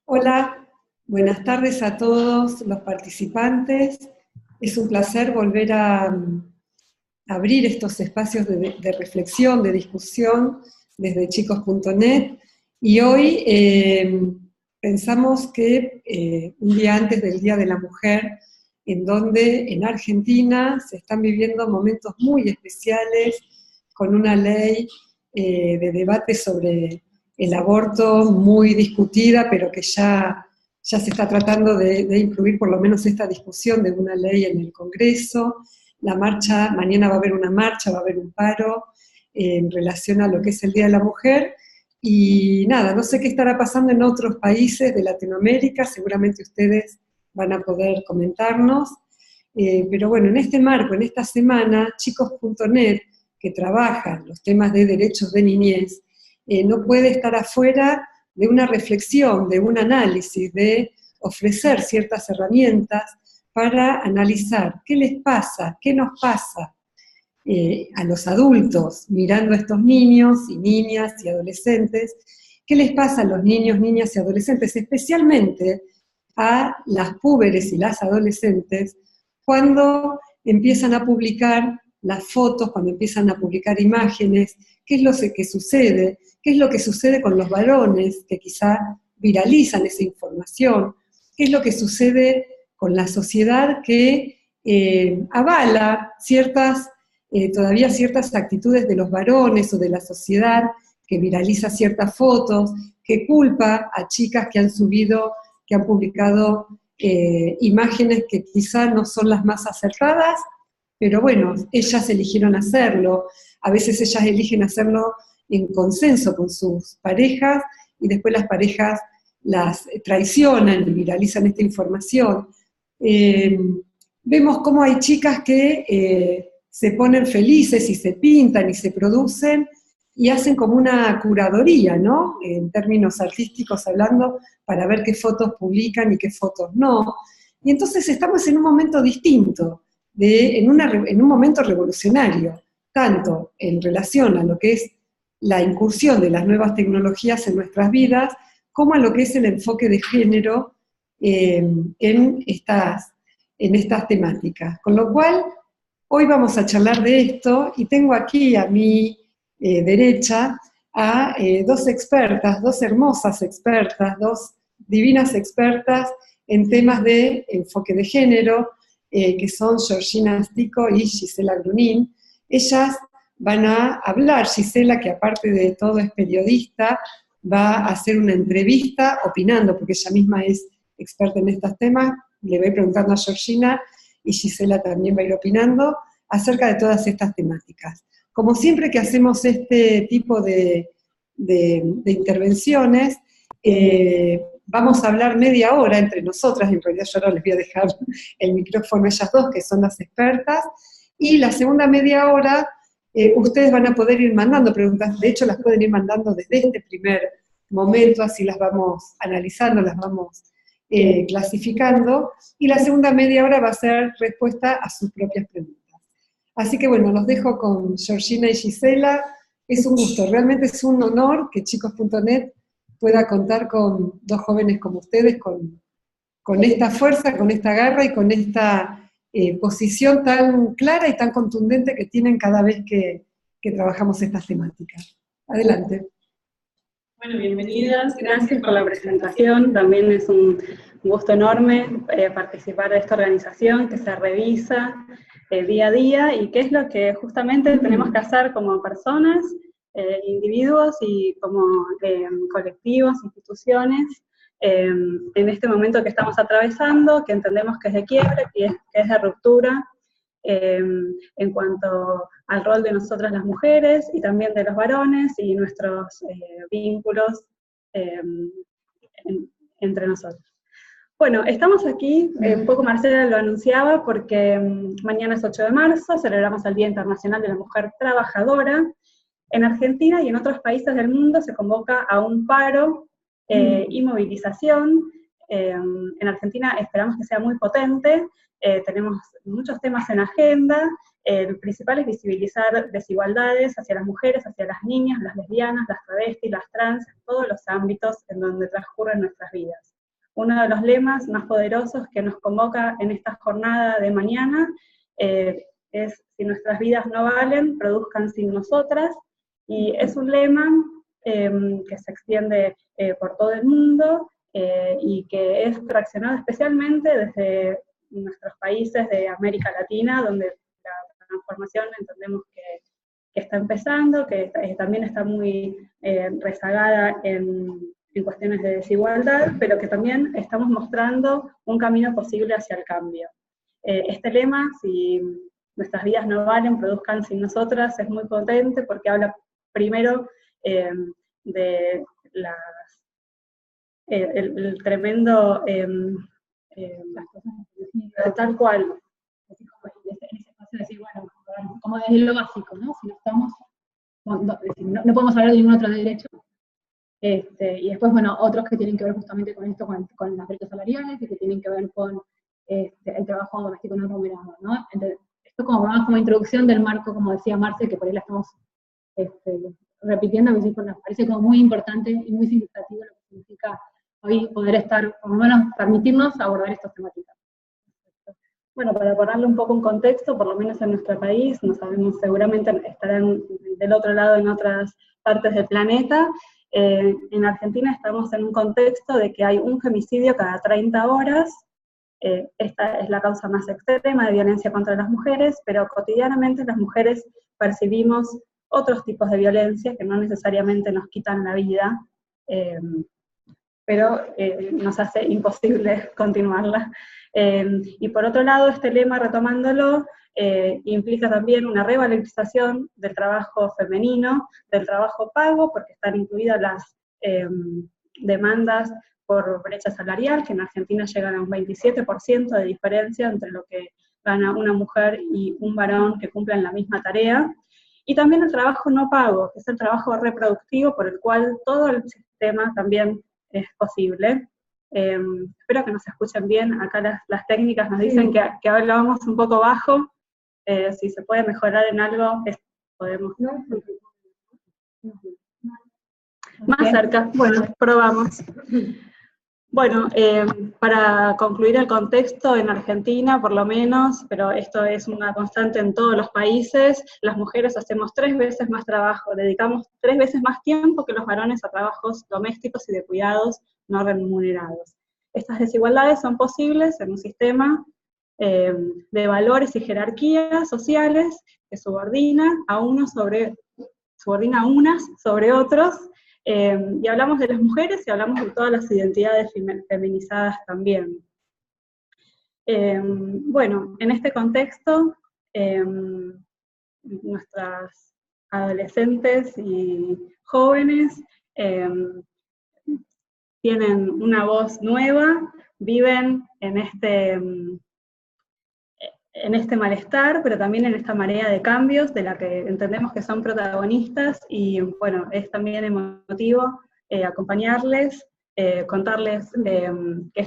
Hola, buenas tardes a todos los participantes. Es un placer volver a abrir estos espacios de reflexión, de discusión desde chicos.net. Y hoy pensamos que un día antes del Día de la Mujer, en donde en Argentina se están viviendo momentos muy especiales con una ley de debate sobre el aborto muy discutida, pero que ya se está tratando de incluir por lo menos esta discusión de una ley en el Congreso. La marcha, mañana va a haber una marcha, va a haber un paro en relación a lo que es el Día de la Mujer. Y nada, no sé qué estará pasando en otros países de Latinoamérica, seguramente ustedes van a poder comentarnos. Pero bueno, en este marco, en esta semana, chicos.net, que trabaja los temas de derechos de niñez, no puede estar afuera de una reflexión, de un análisis, de ofrecer ciertas herramientas para analizar qué les pasa, qué nos pasa a los adultos mirando a estos niños y niñas y adolescentes, qué les pasa a los niños, niñas y adolescentes, especialmente a las púberes y las adolescentes, cuando empiezan a publicar las fotos, cuando empiezan a publicar imágenes, qué es lo que sucede, qué es lo que sucede con los varones que quizá viralizan esa información, qué es lo que sucede con la sociedad que avala todavía ciertas actitudes de los varones o de la sociedad que viraliza ciertas fotos, que culpa a chicas que han subido, que han publicado imágenes que quizá no son las más acertadas, pero bueno, ellas eligieron hacerlo. A veces ellas eligen hacerlo en consenso con sus parejas y después las parejas las traicionan y viralizan esta información. Vemos cómo hay chicas que se ponen felices y se pintan y se producen y hacen como una curaduría, ¿no? En términos artísticos hablando, para ver qué fotos publican y qué fotos no. Y entonces estamos en un momento distinto, en un momento revolucionario, tanto en relación a lo que es la incursión de las nuevas tecnologías en nuestras vidas, como a lo que es el enfoque de género en estas temáticas. Con lo cual, hoy vamos a charlar de esto, y tengo aquí a mi derecha a dos expertas, dos hermosas expertas, dos divinas expertas en temas de enfoque de género, que son Georgina Stico y Gisela Grunín. Ellas van a hablar, Gisela, que aparte de todo es periodista, va a hacer una entrevista opinando, porque ella misma es experta en estos temas. Le voy preguntando a Georgina y Gisela también va a ir opinando acerca de todas estas temáticas. Como siempre que hacemos este tipo de intervenciones, vamos a hablar media hora entre nosotras, en realidad yo ahora les voy a dejar el micrófono a ellas dos, que son las expertas, y la segunda media hora ustedes van a poder ir mandando preguntas, de hecho las pueden ir mandando desde este primer momento, así las vamos analizando, las vamos clasificando, y la segunda media hora va a ser respuesta a sus propias preguntas. Así que bueno, los dejo con Georgina y Gisela. Es un gusto, realmente es un honor que chicos.net pueda contar con dos jóvenes como ustedes, con esta fuerza, con esta garra y con esta posición tan clara y tan contundente que tienen cada vez que trabajamos estas temáticas. Adelante. Bueno, bienvenidas, gracias por la presentación. También es un gusto enorme participar de esta organización que se revisa día a día y qué es lo que justamente tenemos que hacer como personas, individuos y como colectivos, instituciones, en este momento que estamos atravesando, que entendemos que es de quiebre, que es de ruptura, en cuanto al rol de nosotras las mujeres y también de los varones y nuestros vínculos entre nosotros. Bueno, estamos aquí, un poco Marcela lo anunciaba, porque mañana es 8 de marzo, celebramos el Día Internacional de la Mujer Trabajadora. En Argentina y en otros países del mundo se convoca a un paro y movilización en Argentina esperamos que sea muy potente, tenemos muchos temas en agenda, el principal es visibilizar desigualdades hacia las mujeres, hacia las niñas, las lesbianas, las travestis, las trans, en todos los ámbitos en donde transcurren nuestras vidas. Uno de los lemas más poderosos que nos convoca en esta jornada de mañana es: si nuestras vidas no valen, produzcan sin nosotras, y es un lema que se extiende por todo el mundo y que es traccionado especialmente desde nuestros países de América Latina, donde la transformación entendemos que está empezando, que también está muy rezagada en cuestiones de desigualdad, pero que también estamos mostrando un camino posible hacia el cambio. Este lema, si nuestras vidas no valen, produzcan sin nosotras, es muy potente porque habla primero de el tremendo, tal cual. En ese espacio decir, bueno, como desde lo básico, ¿no? Si no estamos, no podemos hablar de ningún otro derecho. Y después, bueno, otros que tienen que ver justamente con esto, con las brechas salariales, y que tienen que ver con el trabajo doméstico no remunerado, ¿no? Entonces, esto como más como introducción del marco, como decía Marce, que por ahí la estamos repitiendo, que sí, nos parece como muy importante y muy significativo lo que significa hoy poder estar, por lo menos permitirnos abordar estas temáticas. Bueno, para ponerle un poco un contexto, por lo menos en nuestro país, no sabemos, seguramente estarán del otro lado en otras partes del planeta. En Argentina estamos en un contexto de que hay un femicidio cada 30 horas, esta es la causa más extrema de violencia contra las mujeres, pero cotidianamente las mujeres percibimos otros tipos de violencia que no necesariamente nos quitan la vida, pero nos hace imposible continuarla. Y por otro lado, este lema, retomándolo, implica también una revalorización del trabajo femenino, del trabajo pago, porque están incluidas las demandas por brecha salarial, que en Argentina llegan a un 27% de diferencia entre lo que gana una mujer y un varón que cumplen la misma tarea. Y también el trabajo no pago, que es el trabajo reproductivo por el cual todo el sistema también es posible. Espero que nos escuchen bien, acá las técnicas nos dicen que hablábamos un poco bajo, si se puede mejorar en algo, podemos. Más cerca, bueno, probamos. Bueno, para concluir el contexto, en Argentina por lo menos, pero esto es una constante en todos los países, las mujeres hacemos 3 veces más trabajo, dedicamos 3 veces más tiempo que los varones a trabajos domésticos y de cuidados no remunerados. Estas desigualdades son posibles en un sistema de valores y jerarquías sociales que subordina a unas sobre otros. Y hablamos de las mujeres y hablamos de todas las identidades feminizadas también. Bueno, en este contexto, nuestras adolescentes y jóvenes tienen una voz nueva, viven en este malestar, pero también en esta marea de cambios de la que entendemos que son protagonistas, y bueno, es también emotivo acompañarles, contarles que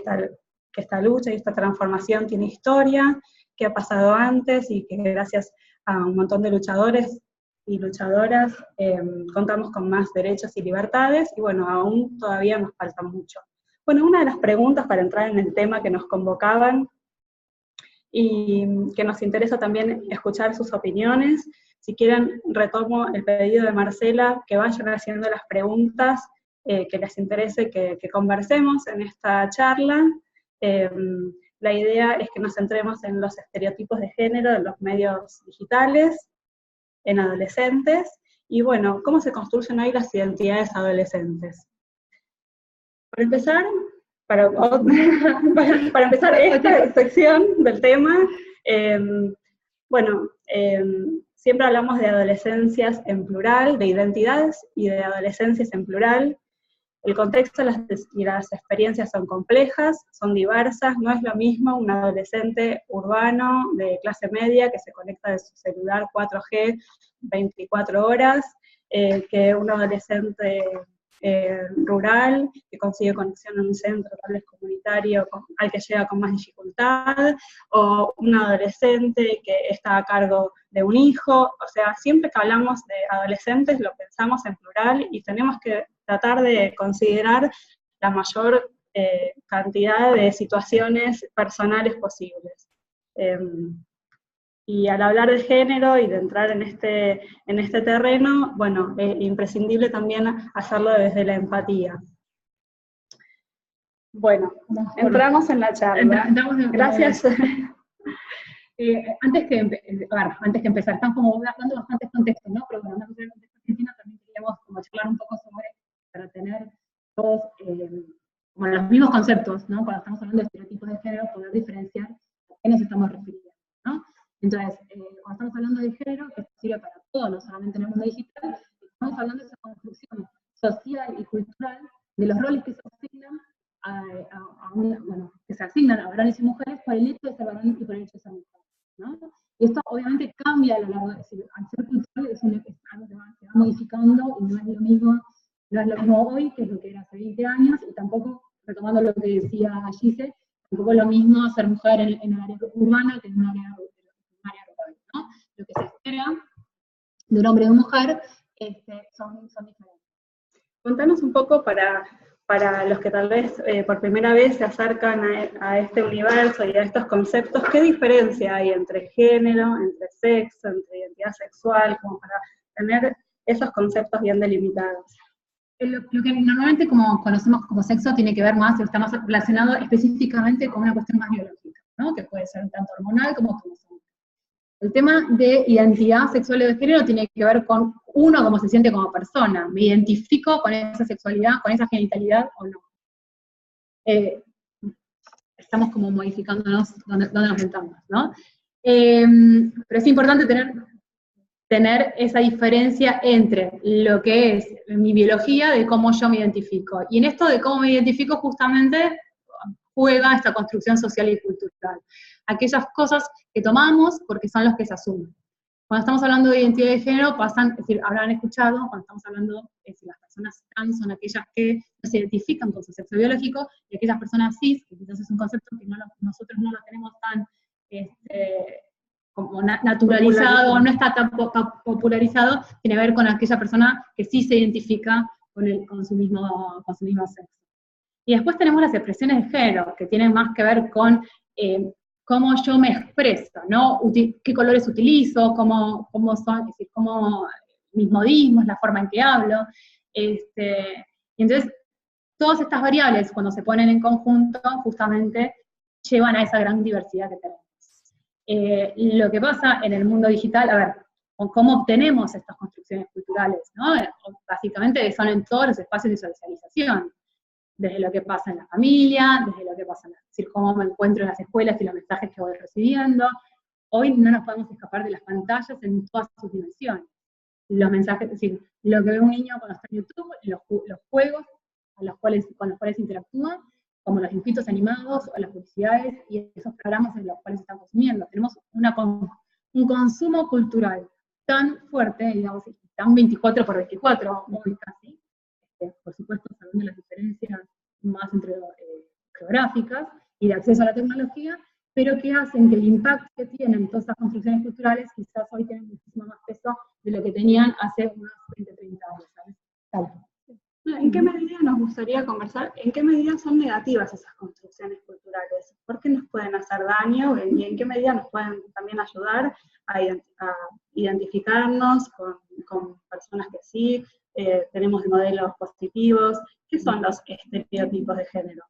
esta lucha y esta transformación tiene historia, que ha pasado antes, y que gracias a un montón de luchadores y luchadoras contamos con más derechos y libertades, y bueno, aún todavía nos falta mucho. Bueno, una de las preguntas para entrar en el tema que nos convocaban, y que nos interesa también escuchar sus opiniones. Si quieren, retomo el pedido de Marcela, que vayan haciendo las preguntas que les interese que conversemos en esta charla. La idea es que nos centremos en los estereotipos de género en los medios digitales, en adolescentes, y bueno, cómo se construyen hoy las identidades adolescentes. Para empezar, para empezar esta sección del tema, bueno, siempre hablamos de adolescencias en plural, de identidades y de adolescencias en plural. El contexto y las experiencias son complejas, son diversas, no es lo mismo un adolescente urbano de clase media que se conecta de su celular 4G 24 horas, que un adolescente rural, que consigue conexión en un centro tal vez comunitario al que llega con más dificultad, o un adolescente que está a cargo de un hijo. O sea, siempre que hablamos de adolescentes lo pensamos en plural y tenemos que tratar de considerar la mayor cantidad de situaciones personales posibles. Y al hablar de género y de entrar en este terreno, bueno, imprescindible también hacerlo desde la empatía. Bueno, entramos en la charla. Gracias. Antes que empezar, están como dando bastantes contextos, ¿no? Pero bueno, en el contexto argentino también queríamos como charlar un poco sobre, para tener todos como los mismos conceptos, ¿no? Cuando estamos hablando de estereotipos de género, poder diferenciar a qué nos estamos refiriendo, ¿no? Entonces, cuando estamos hablando de género, que sirve para todo, no solamente en el mundo digital, estamos hablando de esa construcción social y cultural de los roles que se asignan que se asignan a varones y mujeres por el hecho de ser varón y por el hecho de ser mujer, ¿no? Y esto obviamente cambia a lo largo de, al ser cultural es algo que se va modificando y no es lo mismo hoy que es lo que era hace 20 años, y tampoco, retomando lo que decía Gise, tampoco es lo mismo ser mujer en el área urbana que en un área rural, ¿no? Lo que se espera de un hombre y de una mujer son diferentes. Contanos un poco para los que tal vez por primera vez se acercan a este universo y a estos conceptos, ¿qué diferencia hay entre género, entre sexo, entre identidad sexual, como para tener esos conceptos bien delimitados? Lo que normalmente como conocemos como sexo tiene que ver más, está más relacionado específicamente con una cuestión más biológica, ¿no? Que puede ser tanto hormonal como cromosómica. El tema de identidad sexual o de género tiene que ver con uno cómo se siente como persona. ¿Me identifico con esa sexualidad, con esa genitalidad o no? Estamos como modificándonos donde nos sentamos, ¿no? Pero es importante tener esa diferencia entre lo que es mi biología, de cómo yo me identifico. Y en esto de cómo me identifico justamente juega esta construcción social y cultural. Aquellas cosas que tomamos porque son los que se asumen. Cuando estamos hablando de identidad de género, es decir, habrán escuchado, cuando estamos hablando de si las personas trans son aquellas que no se identifican con su sexo biológico, y aquellas personas cis, que quizás es un concepto que nosotros no lo tenemos tan como naturalizado, no está tan popularizado, tiene que ver con aquella persona que sí se identifica con su mismo sexo. Y después tenemos las expresiones de género, que tienen más que ver con cómo yo me expreso, ¿no? Qué colores utilizo, cómo son, es decir, cómo mis modismos, la forma en que hablo. Y entonces, todas estas variables, cuando se ponen en conjunto, justamente llevan a esa gran diversidad que tenemos. Lo que pasa en el mundo digital, a ver, cómo obtenemos estas construcciones culturales, ¿no? Básicamente son en todos los espacios de socialización. Desde lo que pasa en la familia, desde lo que pasa, es decir, cómo me encuentro en las escuelas y los mensajes que voy recibiendo. Hoy no nos podemos escapar de las pantallas en todas sus dimensiones. Los mensajes, es decir, lo que ve un niño cuando está en YouTube, los juegos con los cuales interactúa, como los dibujitos animados o las publicidades y esos programas en los cuales están consumiendo. Tenemos un consumo cultural tan fuerte, digamos, tan 24/24, muy casi, por supuesto, sabiendo las diferencias más geográficas y de acceso a la tecnología, pero que hacen que el impacto que tienen todas estas construcciones culturales quizás hoy tienen muchísimo más peso de lo que tenían hace unos 20, 30 años, ¿sabes? ¿En qué medida nos gustaría conversar? ¿En qué medida son negativas esas construcciones culturales? ¿Por qué nos pueden hacer daño? ¿Y en qué medida nos pueden también ayudar a identificarnos con personas que sí? Tenemos modelos positivos. ¿Qué son los estereotipos de género?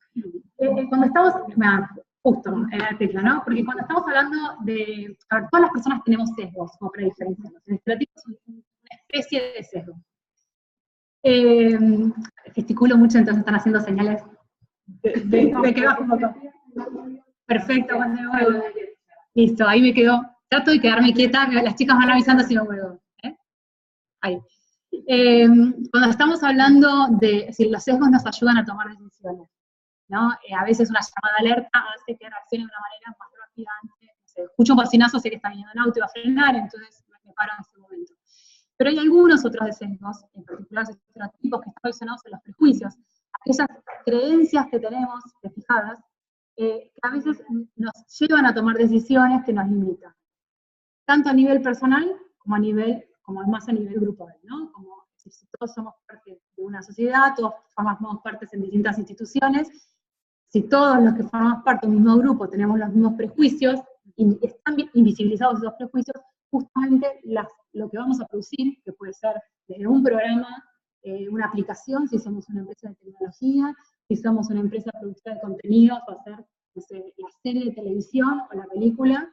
Cuando estamos, justo en el artículo, ¿no? Porque cuando estamos hablando de, a ver, todas las personas tenemos sesgos, como para diferenciarnos. El estereotipo es una especie de sesgo. Gesticulo mucho, entonces están haciendo señales de que bajo un poco. Perfecto, cuando me muevo. Listo, ahí me quedo. Trato de quedarme quieta, las chicas van avisando si me muevo. Ahí. Cuando estamos hablando de, es decir, los sesgos nos ayudan a tomar decisiones, ¿no? A veces una llamada de alerta hace que reaccione de una manera más rápida. No sé, escucho un bocinazo, sé que está viniendo un auto y va a frenar, entonces me paro en ese momento. Pero hay algunos otros de sesgos, en particular los estereotipos que están relacionados en los prejuicios, aquellas creencias que tenemos fijadas, que a veces nos llevan a tomar decisiones que nos limitan, tanto a nivel personal como más a nivel grupal, ¿no? Como si todos somos parte de una sociedad, todos formamos parte en distintas instituciones, si todos los que formamos parte de un mismo grupo tenemos los mismos prejuicios, y están invisibilizados esos prejuicios, justamente lo que vamos a producir, que puede ser desde un programa, una aplicación, si somos una empresa de tecnología, si somos una empresa productora de contenidos, va a ser, no sé, la serie de televisión o la película,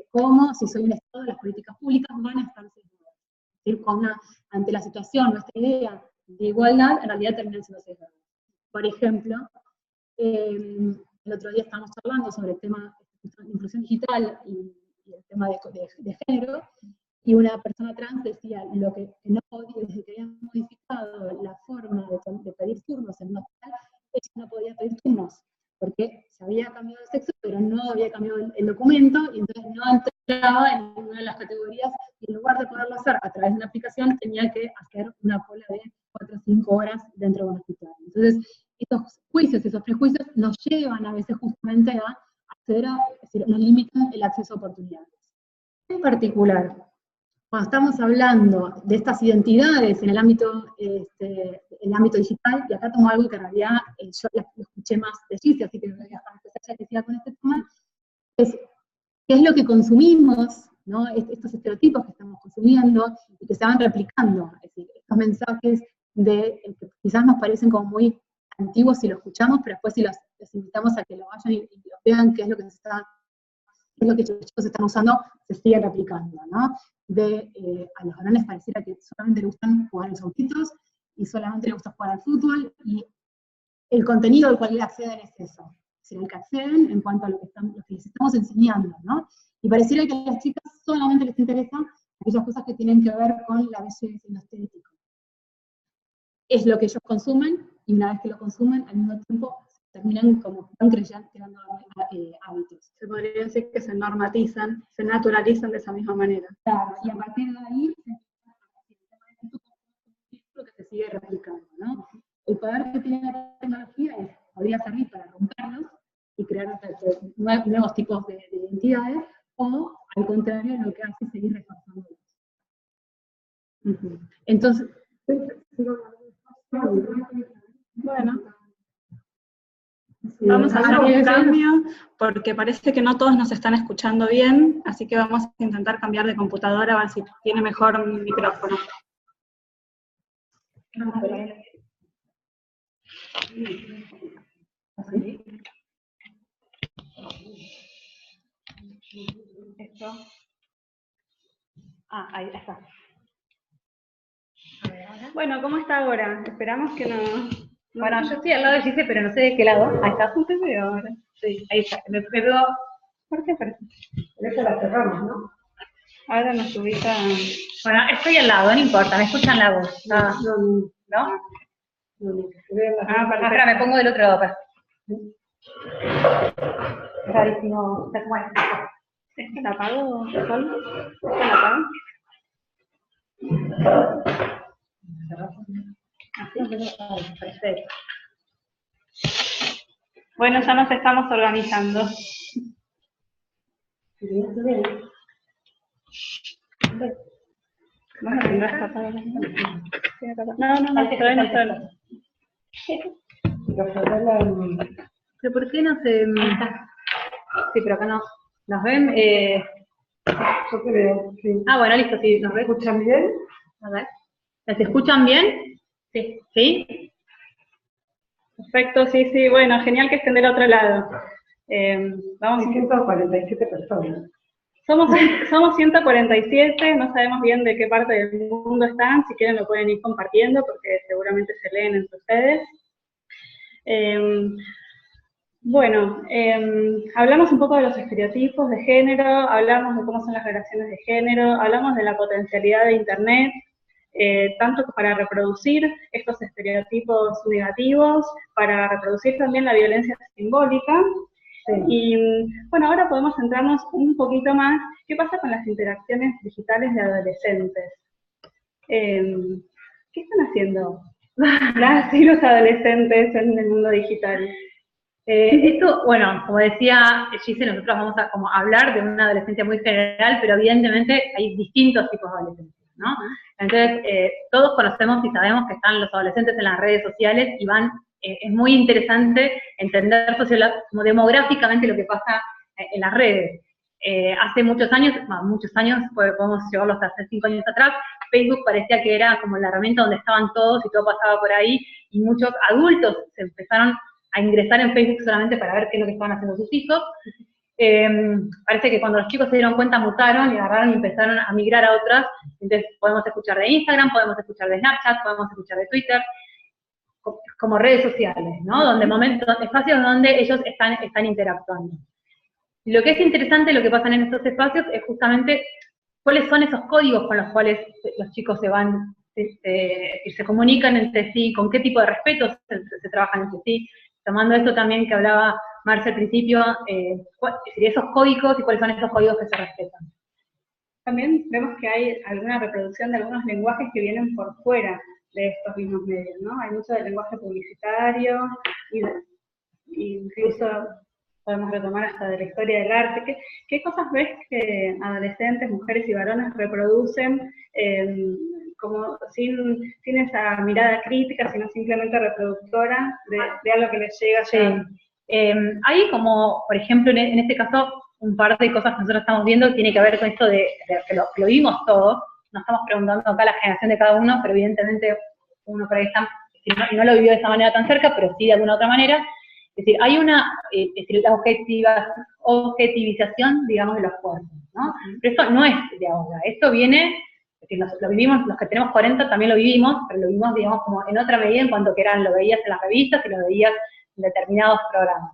como si soy un Estado, las políticas públicas van a estar sesgadas. Es decir, ante la situación, nuestra idea de igualdad, en realidad terminan siendo sesgadas. Por ejemplo, el otro día estábamos hablando sobre el tema de inclusión digital y el tema de género, y una persona trans decía lo que no podía, desde que habían modificado la forma de pedir turnos en un hospital, ella no podía pedir turnos, porque se había cambiado de sexo, pero no había cambiado el documento, y entonces no entraba en ninguna de las categorías, y en lugar de poderlo hacer a través de una aplicación, tenía que hacer una cola de 4 o 5 horas dentro de un hospital. Entonces, estos juicios, esos prejuicios, nos llevan a veces justamente a acceder es decir, nos limitan el acceso a oportunidades. En particular, cuando estamos hablando de estas identidades en el ámbito digital, y acá tomo algo que en realidad yo lo escuché más de Gigi, así que me voy a empezar ya que siga con este tema, es qué es lo que consumimos, ¿no? Estos estereotipos que estamos consumiendo y que se van replicando, es decir, estos mensajes que quizás nos parecen como muy antiguos si lo escuchamos, pero después si los invitamos a que lo vayan y lo vean qué es lo que los chicos están usando, se sigue replicando, ¿no? A los varones pareciera que solamente les gustan jugar a los autitos, y solamente les gusta jugar al fútbol, y el contenido al cual acceden es eso, es decir, el que acceden en cuanto a lo que les estamos enseñando, ¿no? Y pareciera que a las chicas solamente les interesan aquellas cosas que tienen que ver con la belleza y lo estético. Es lo que ellos consumen, y una vez que lo consumen, al mismo tiempo terminan como creando hábitos. Se podría decir que se normatizan, se naturalizan de esa misma manera. Claro, y a partir de ahí, lo que se sigue replicando, ¿no? El poder que tiene la tecnología podría servir para romperlos y crear nuevos tipos de identidades, o al contrario, lo que hace es seguir reforzándolos. Entonces, bueno, vamos a hacer un cambio, porque parece que no todos nos están escuchando bien, así que vamos a intentar cambiar de computadora, a ver si tiene mejor micrófono. Esto. Ahí está. Bueno, ¿cómo está ahora? Esperamos que no... Bueno, yo estoy al lado de Gise, pero no sé de qué lado. Ahí está. Un poco ahora. Sí, ahí está. Me quedo... ¿Por qué parece? Por eso la cerramos, ¿no? Ahora nos ubica... Bueno, estoy al lado, no importa, me escuchan la voz. ¿No? Espera, me pongo del otro lado acá. Es rarísimo. ¿Este la apago, Sol? ¿Este la apago? Perfecto. Bueno, ya nos estamos organizando. Bueno, tendrás que apagar. No, todavía no está. ¿Pero por qué no se...? Sí, pero acá no. ¿Nos ven? Yo creo, sí. Bueno, listo, sí. ¿Nos ven? ¿Escuchan bien? A ver. ¿Las escuchan bien? Sí. ¿Sí? Perfecto, sí, bueno, genial que estén del otro lado. Vamos 147 personas. Somos 147, no sabemos bien de qué parte del mundo están, si quieren lo pueden ir compartiendo porque seguramente se leen entre ustedes. Bueno, hablamos un poco de los estereotipos de género, hablamos de cómo son las relaciones de género, hablamos de la potencialidad de Internet, tanto para reproducir estos estereotipos negativos, para reproducir también la violencia simbólica. Sí. Y bueno, ahora podemos centrarnos un poquito más, ¿qué pasa con las interacciones digitales de adolescentes? ¿Qué están haciendo las y los adolescentes en el mundo digital? Esto, bueno, como decía Gise, nosotros vamos a como hablar de una adolescencia muy general, pero evidentemente hay distintos tipos de adolescencia, ¿no? Entonces, todos conocemos y sabemos que están los adolescentes en las redes sociales y es muy interesante entender como demográficamente lo que pasa en las redes. Hace muchos años, podemos llevarlo hasta hace 5 años atrás, Facebook parecía que era como la herramienta donde estaban todos y todo pasaba por ahí, y muchos adultos se empezaron a ingresar en Facebook solamente para ver qué es lo que estaban haciendo sus hijos. Parece que cuando los chicos se dieron cuenta mutaron y agarraron y empezaron a migrar a otras. Entonces podemos escuchar de Instagram, podemos escuchar de Snapchat, podemos escuchar de Twitter, como redes sociales, ¿no? Espacios donde ellos están interactuando. Lo que es interesante, lo que pasa en estos espacios, es justamente cuáles son esos códigos con los cuales los chicos se comunican entre sí, con qué tipo de respeto se trabajan entre sí. Tomando esto también que hablaba Marce al principio, esos códigos y cuáles son esos códigos que se respetan. También vemos que hay alguna reproducción de algunos lenguajes que vienen por fuera de estos mismos medios, ¿no? Hay mucho de lenguaje publicitario, incluso podemos retomar hasta de la historia del arte. ¿Qué cosas ves que adolescentes, mujeres y varones reproducen como sin esa mirada crítica, sino simplemente reproductora de algo que les llega ya? Hay como, por ejemplo, en este caso, un par de cosas que nosotros estamos viendo que tiene que ver con esto de que lo vimos todos. No estamos preguntando acá la generación de cada uno, pero evidentemente uno por ahí no lo vivió de esa manera tan cerca, pero sí de alguna otra manera. Es decir, hay una la objetivización, digamos, de los cuerpos, ¿no? Pero esto no es de ahora, esto viene, es decir, lo vivimos, los que tenemos 40 también lo vivimos, pero lo vivimos, digamos, como en otra medida, en cuanto que lo veías en las revistas y lo veías en determinados programas.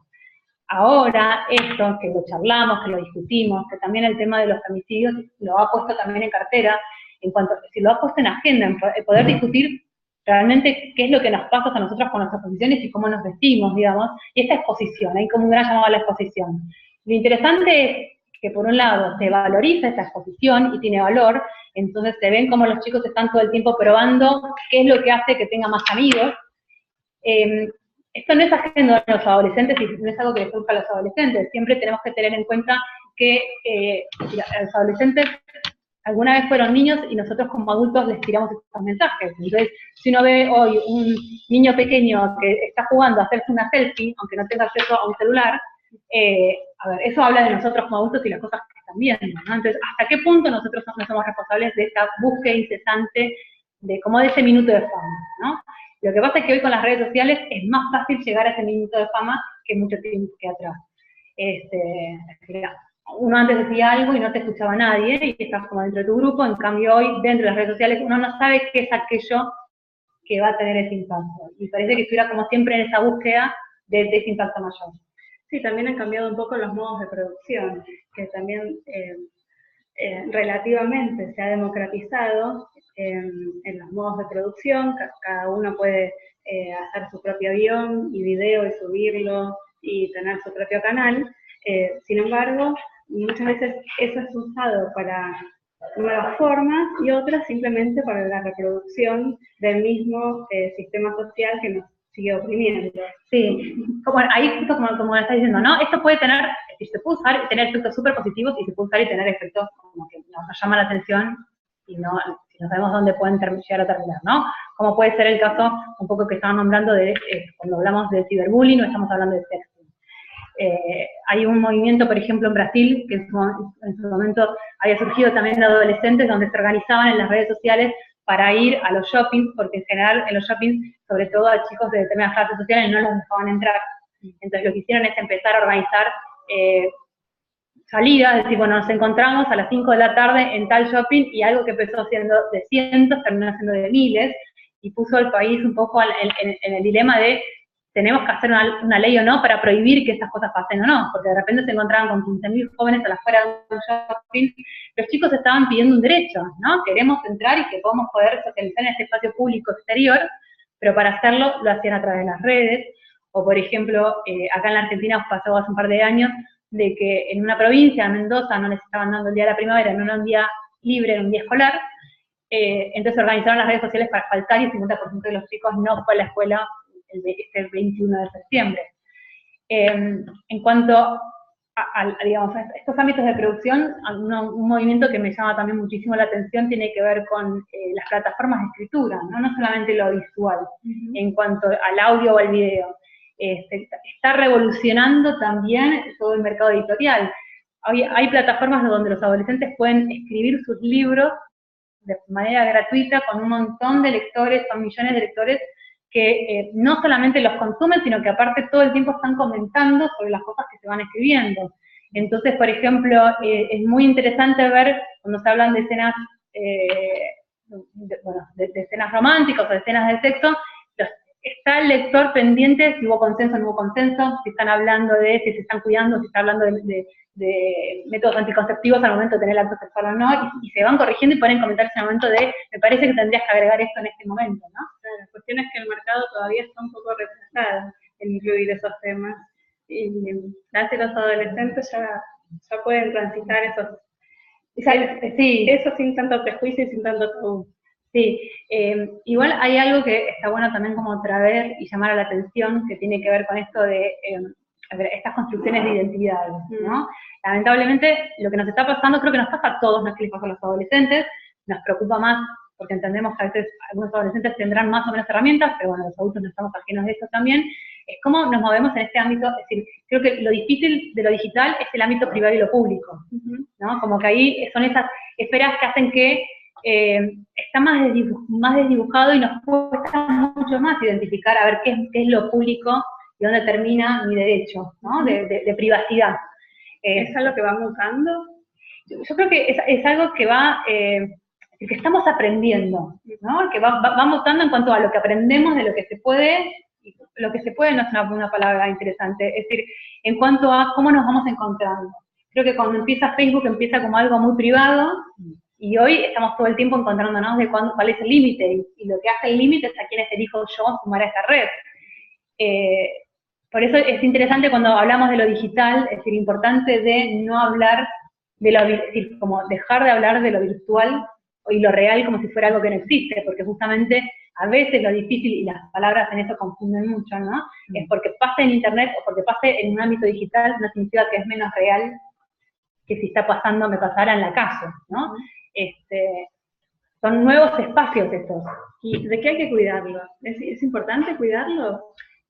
Ahora, esto, que lo charlamos, que lo discutimos, que también el tema de los femicidios lo ha puesto también en cartera, lo ha puesto en agenda, en poder discutir realmente qué es lo que nos pasa a nosotros con nuestras posiciones y cómo nos vestimos, digamos, y esta exposición, hay como un gran llamado a la exposición. Lo interesante es que por un lado se valoriza esta exposición y tiene valor, entonces se ven como los chicos están todo el tiempo probando qué es lo que hace que tengan más amigos. Esto no es ajeno a los adolescentes y no es algo que les surja a los adolescentes, siempre tenemos que tener en cuenta que los adolescentes alguna vez fueron niños y nosotros como adultos les tiramos estos mensajes. Entonces, si uno ve hoy un niño pequeño que está jugando a hacerse una selfie, aunque no tenga acceso a un celular, a ver, eso habla de nosotros como adultos y las cosas que están viendo, ¿no? Entonces, ¿hasta qué punto nosotros no somos responsables de esta búsqueda incesante de ese minuto de fama, ¿no? Lo que pasa es que hoy con las redes sociales es más fácil llegar a ese minuto de fama que mucho tiempo que atrás. Uno antes decía algo y no te escuchaba nadie, y estás como dentro de tu grupo, en cambio hoy, dentro de las redes sociales, uno no sabe qué es aquello que va a tener ese impacto. Y parece que estuviera como siempre en esa búsqueda de ese impacto mayor. Sí, también han cambiado un poco los modos de producción, que también relativamente se ha democratizado en los modos de producción, cada uno puede hacer su propio guión y video y subirlo y tener su propio canal. Sin embargo, muchas veces eso es usado para nuevas formas y otras simplemente para la reproducción del mismo sistema social que nos sigue oprimiendo. Sí, ahí justo como estás diciendo, ¿no? Esto puede tener, se puede usar y tener efectos súper positivos y se puede usar y tener efectos como que nos llaman la atención y no sabemos dónde pueden llegar a terminar, ¿no? Como puede ser el caso un poco que estaban nombrando de cuando hablamos de ciberbullying, no estamos hablando de sexting. Hay un movimiento, por ejemplo, en Brasil, que en su momento había surgido también de adolescentes, donde se organizaban en las redes sociales para ir a los shoppings, porque en general en los shoppings, sobre todo a chicos de determinadas clases sociales, no los dejaban entrar. Entonces lo que hicieron es empezar a organizar salidas, es decir, bueno, nos encontramos a las 5 de la tarde en tal shopping, y algo que empezó siendo de cientos terminó siendo de miles, y puso al país un poco en el dilema de tenemos que hacer una ley o no para prohibir que estas cosas pasen o no, porque de repente se encontraban con 15.000 jóvenes a la afuera de un shopping. Los chicos estaban pidiendo un derecho, ¿no? Queremos entrar y que podamos poder socializar en este espacio público exterior, pero para hacerlo lo hacían a través de las redes, o por ejemplo, acá en la Argentina pasó hace un par de años, de que en una provincia, en Mendoza, no les estaban dando el día de la primavera, no era un día libre, era un día escolar, entonces se organizaron las redes sociales para faltar y el 50% de los chicos no fue a la escuela el 21 de septiembre. En cuanto digamos, a estos ámbitos de producción, un movimiento que me llama también muchísimo la atención tiene que ver con las plataformas de escritura, no solamente lo visual, en cuanto al audio o al video. Está revolucionando también todo el mercado editorial. Hay plataformas donde los adolescentes pueden escribir sus libros de manera gratuita con un montón de lectores, con millones de lectores que no solamente los consumen, sino que aparte todo el tiempo están comentando sobre las cosas que se van escribiendo. Entonces, por ejemplo, es muy interesante ver cuando se hablan de escenas, de escenas románticas o de escenas de sexo, está el lector pendiente si hubo consenso o no hubo consenso, si están hablando de si se están cuidando, si están hablando de métodos anticonceptivos al momento de tener el acto sexual o no, y se van corrigiendo y ponen comentarios en el momento de, me parece que tendrías que agregar esto en este momento, ¿no? La cuestión es que el mercado todavía está un poco retrasado en incluir esos temas, y las y los adolescentes ya pueden transitar eso sin tanto prejuicio y sin tanto tabú. Sí, igual hay algo que está bueno también como traer y llamar a la atención, que tiene que ver con esto de estas construcciones de identidades, ¿no? Lamentablemente, lo que nos está pasando, creo que nos pasa a todos, no es que les pasa a los adolescentes, nos preocupa más, porque entendemos que a veces algunos adolescentes tendrán más o menos herramientas, pero bueno, los adultos no estamos ajenos de eso también, es cómo nos movemos en este ámbito. Es decir, creo que lo difícil de lo digital es el ámbito privado y lo público, ¿no? Como que ahí son esas esferas que hacen que está más desdibujado y nos cuesta mucho más identificar a ver qué es lo público y dónde termina mi derecho, ¿no? de privacidad. ¿Es algo que va mutando? Yo creo que es algo que va, que estamos aprendiendo, ¿no? Que va mutando en cuanto a lo que aprendemos de lo que se puede. Lo que se puede no es una palabra interesante, es decir, en cuanto a cómo nos vamos encontrando. Creo que cuando empieza Facebook empieza como algo muy privado, y hoy estamos todo el tiempo encontrándonos de cuál es el límite, y lo que hace el límite es a quienes elijo yo sumar a esta red. Por eso es interesante cuando hablamos de lo digital, es decir, importante de no hablar de lo, es decir, como dejar de hablar de lo virtual y lo real como si fuera algo que no existe, porque justamente a veces lo difícil, y las palabras en eso confunden mucho, ¿no? Es porque pase en internet o porque pase en un ámbito digital, no significa que es menos real que si me pasara en la calle, ¿no? Son nuevos espacios estos. ¿Y de qué hay que cuidarlo? ¿Es importante cuidarlo?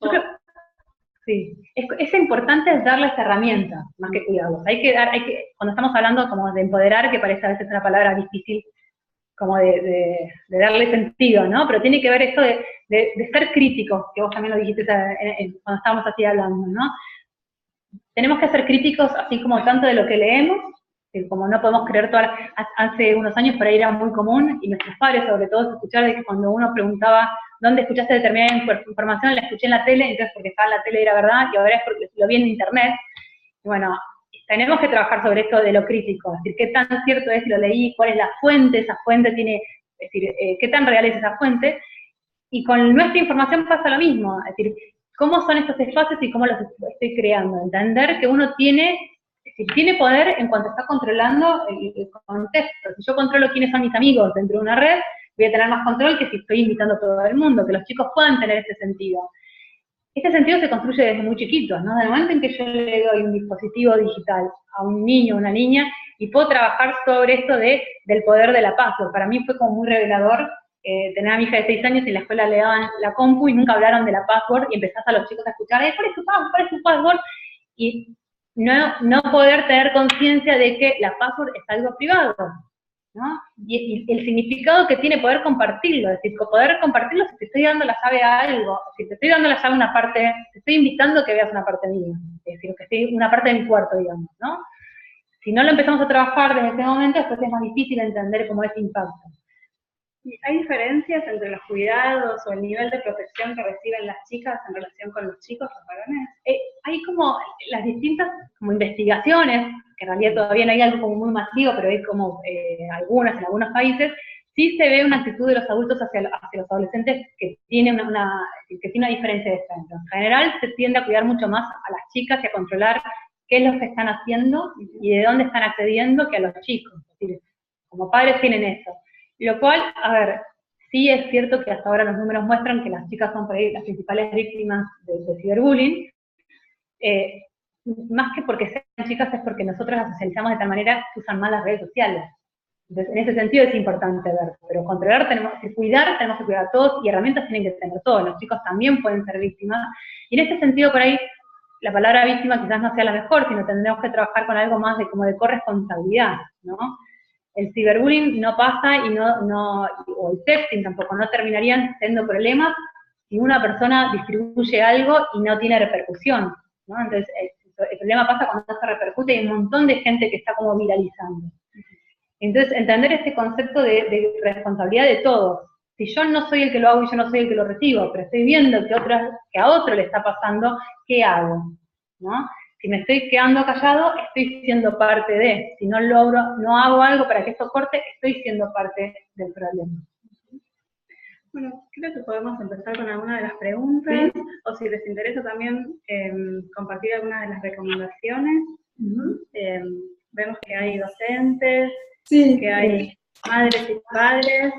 Yo creo, sí, es importante darles herramientas, más que cuidarlos. Cuando estamos hablando como de empoderar, que parece a veces una palabra difícil, como de darle sentido, ¿no? Pero tiene que ver esto de ser críticos, que vos también lo dijiste cuando estábamos así hablando, ¿no? Tenemos que ser críticos, así como tanto de lo que leemos, que como no podemos creer hace unos años por ahí era muy común, y nuestros padres sobre todo escuchar de que cuando uno preguntaba ¿dónde escuchaste determinada información? La escuché en la tele, entonces porque estaba en la tele era verdad, y ahora es porque lo vi en internet. Y bueno, tenemos que trabajar sobre esto de lo crítico, es decir, qué tan cierto es, lo leí, cuál es la fuente, esa fuente tiene, es decir, qué tan real es esa fuente, y con nuestra información pasa lo mismo, es decir, cómo son estos espacios y cómo los estoy creando, entender que uno tiene poder en cuanto está controlando el contexto. Si yo controlo quiénes son mis amigos dentro de una red, voy a tener más control que si estoy invitando a todo el mundo, que los chicos puedan tener este sentido. Este sentido se construye desde muy chiquitos, ¿no? Del momento en que yo le doy un dispositivo digital a un niño o una niña y puedo trabajar sobre esto del poder de la password. Para mí fue como muy revelador tener a mi hija de 6 años y en la escuela le daban la compu y nunca hablaron de la password y empezás a los chicos a escuchar, ¿cuál es tu password? ¿Cuál es tu password? Y no poder tener conciencia de que la password es algo privado, ¿no? Y el significado que tiene poder compartirlo, es decir, poder compartirlo si te estoy dando la llave a algo, si te estoy dando la llave a una parte, te estoy invitando a que veas una parte mía, es decir, que esté una parte de mi cuarto, digamos, ¿no? Si no lo empezamos a trabajar desde ese momento, después es más difícil entender cómo es el impacto. ¿Hay diferencias entre los cuidados o el nivel de protección que reciben las chicas en relación con los chicos, los varones? Hay como las distintas como investigaciones, que en realidad todavía no hay algo como muy masivo, pero hay como algunas en algunos países, sí se ve una actitud de los adultos hacia los adolescentes que tiene una diferencia de género. En general se tiende a cuidar mucho más a las chicas y a controlar qué es lo que están haciendo y de dónde están accediendo que a los chicos. Es decir, como padres tienen eso. Lo cual, a ver, sí es cierto que hasta ahora los números muestran que las chicas son por ahí las principales víctimas de ciberbullying, más que porque sean chicas es porque nosotros las socializamos de tal manera que usan mal las redes sociales. Entonces, en ese sentido es importante ver, pero controlar tenemos que cuidar a todos, y herramientas tienen que tener todos, los chicos también pueden ser víctimas, y en este sentido por ahí la palabra víctima quizás no sea la mejor, sino tendremos que trabajar con algo más de como de corresponsabilidad, ¿no? El ciberbullying no pasa o el sexting tampoco, no terminarían siendo problemas si una persona distribuye algo y no tiene repercusión, ¿no? Entonces el problema pasa cuando no se repercute y hay un montón de gente que está como viralizando. Entonces, entender este concepto de responsabilidad de todos. Si yo no soy el que lo hago y yo no soy el que lo recibo, pero estoy viendo que a otro le está pasando, ¿qué hago? ¿No? Si me estoy quedando callado, estoy siendo parte de. Si no logro, no hago algo para que esto corte, estoy siendo parte del problema. Bueno, creo que podemos empezar con alguna de las preguntas, ¿sí? O si les interesa también compartir algunas de las recomendaciones. Vemos que hay docentes, sí, que hay madres y padres.